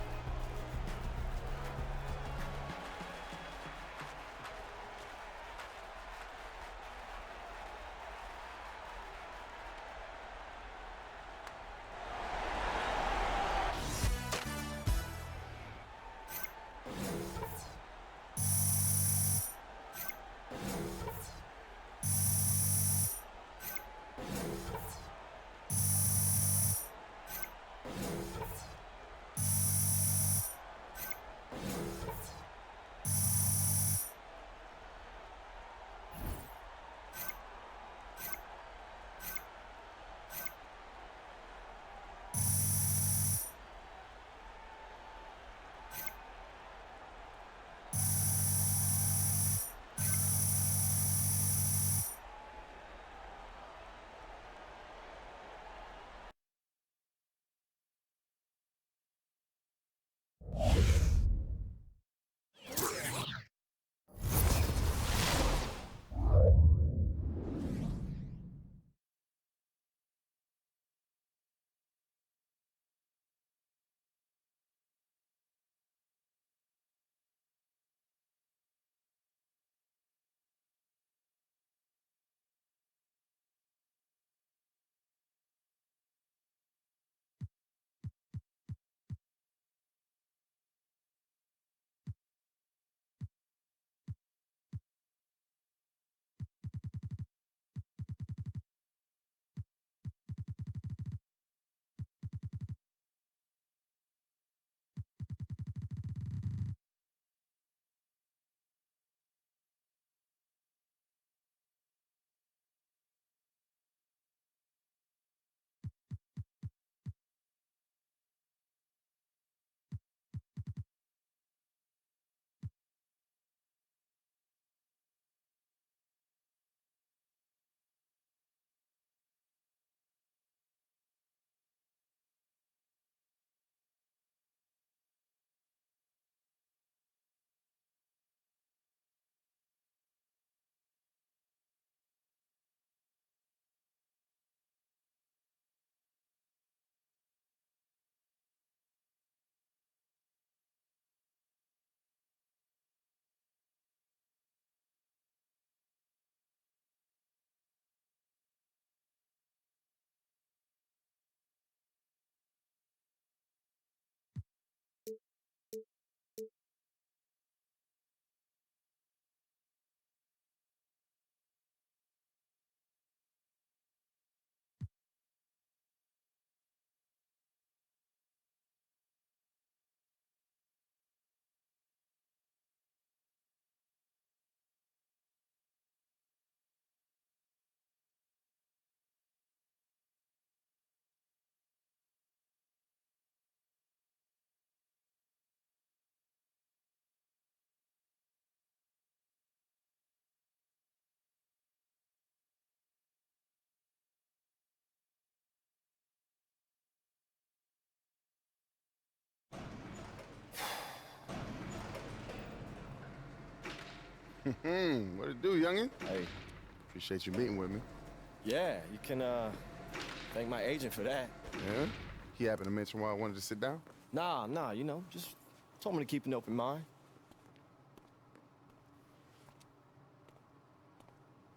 S5: What it do, youngin'? Hey, appreciate you meeting with me.
S2: Yeah, you can, thank my agent for that.
S5: Yeah? He happened to mention why I wanted to sit down?
S2: Nah, you know, just told me to keep an open mind.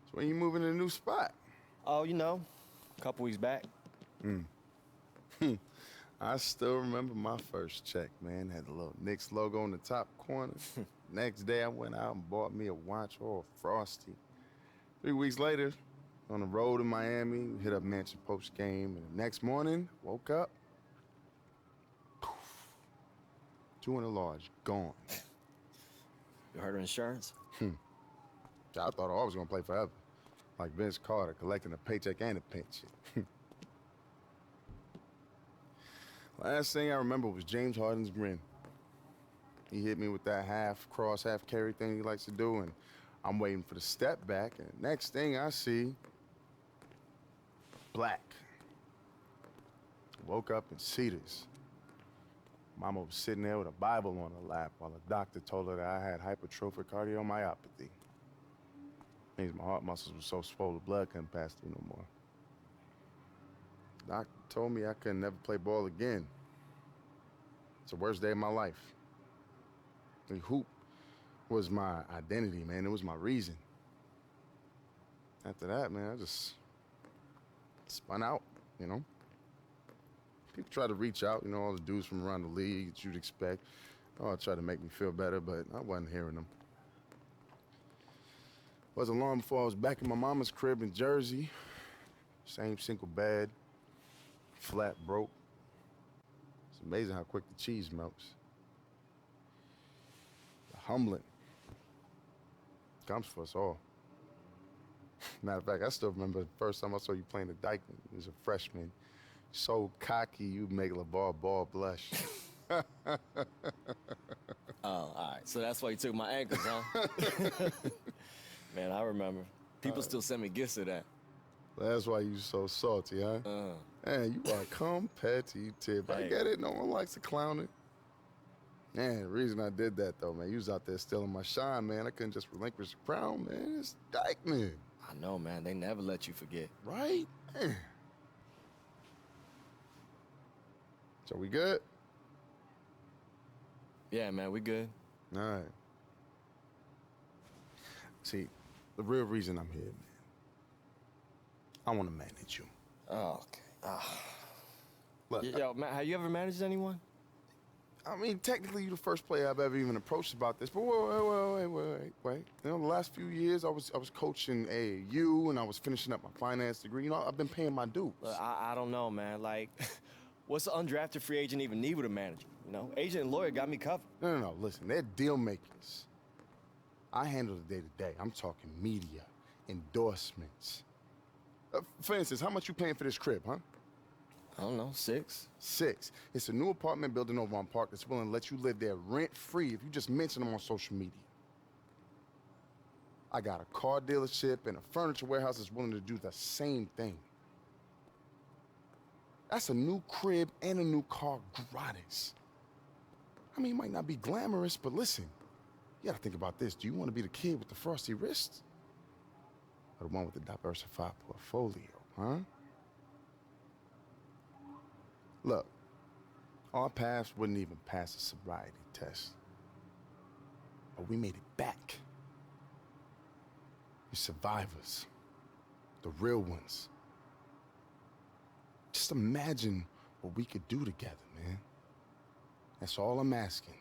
S5: So when you moving to a new spot?
S2: Oh, you know, a couple weeks back.
S5: I still remember my first check, man. Had the little Knicks logo in the top corner. Next day, I went out and bought me a watch or a Frosty. 3 weeks later, on the road in Miami, hit up Mansion post game, and the next morning, woke up. Poof. 200 large, gone.
S2: You heard of insurance?
S5: I thought I was gonna play forever. Like Vince Carter, collecting a paycheck and a pension. Last thing I remember was James Harden's grin. He hit me with that half cross, half carry thing he likes to do, and I'm waiting for the step back, and next thing I see, black. Woke up in Cedars. Mama was sitting there with a Bible on her lap while the doctor told her that I had hypertrophic cardiomyopathy. Means my heart muscles were so swollen, the blood couldn't pass through no more. Doctor told me I could never play ball again. It's the worst day of my life. The hoop was my identity, man. It was my reason. After that, man, I just spun out, you know? People try to reach out, you know, all the dudes from around the league that you'd expect. Oh, try to make me feel better, but I wasn't hearing them. Wasn't long before I was back in my mama's crib in Jersey. Same single bed, flat broke. It's amazing how quick the cheese melts. Humbling. Comes for us all. Matter of fact, I still remember the first time I saw you playing the Dykeman. You was a freshman. So cocky, you make LeVar Ball blush.
S2: Oh, all right. So that's why you took my ankles, huh? Man, I remember. People still send me gifts of that.
S5: That's why you so salty, huh? Man, you are competitive. I get it. No one likes to clown it. Man, the reason I did that, though, man, you was out there stealing my shine, man. I couldn't just relinquish the crown, man. It's Dykeman.
S2: I know, man. They never let you forget.
S5: Right? Man. So we good?
S2: Yeah, man, we good.
S5: All right. See, the real reason I'm here, man, I want to manage you.
S2: Oh, okay.
S5: Look,
S2: Yo, man, have you ever managed anyone?
S5: I mean, technically, you're the first player I've ever even approached about this. But wait. You know, the last few years, I was coaching AAU, and I was finishing up my finance degree. You know, I've been paying my dues.
S2: Look, I don't know, man. Like, what's an undrafted free agent even need with a manager? You know, agent and lawyer got me covered.
S5: No. Listen, they're deal makers. I handle the day-to-day. I'm talking media, endorsements. For instance, how much you paying for this crib, huh?
S2: I don't know, 6.
S5: 6. It's a new apartment building over on Park that's willing to let you live there rent-free if you just mention them on social media. I got a car dealership and a furniture warehouse that's willing to do the same thing. That's a new crib and a new car gratis. I mean, it might not be glamorous, but listen, you gotta think about this. Do you want to be the kid with the frosty wrists? Or the one with the diversified portfolio, huh? Look, our paths wouldn't even pass a sobriety test. But we made it back. We're survivors. The real ones. Just imagine what we could do together, man. That's all I'm asking.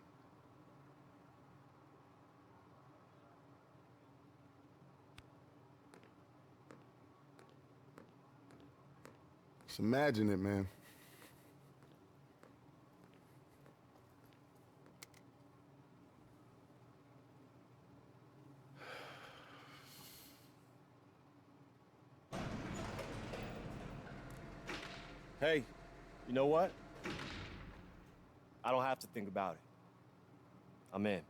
S5: Just imagine it, man.
S2: Hey, you know what? I don't have to think about it. I'm in.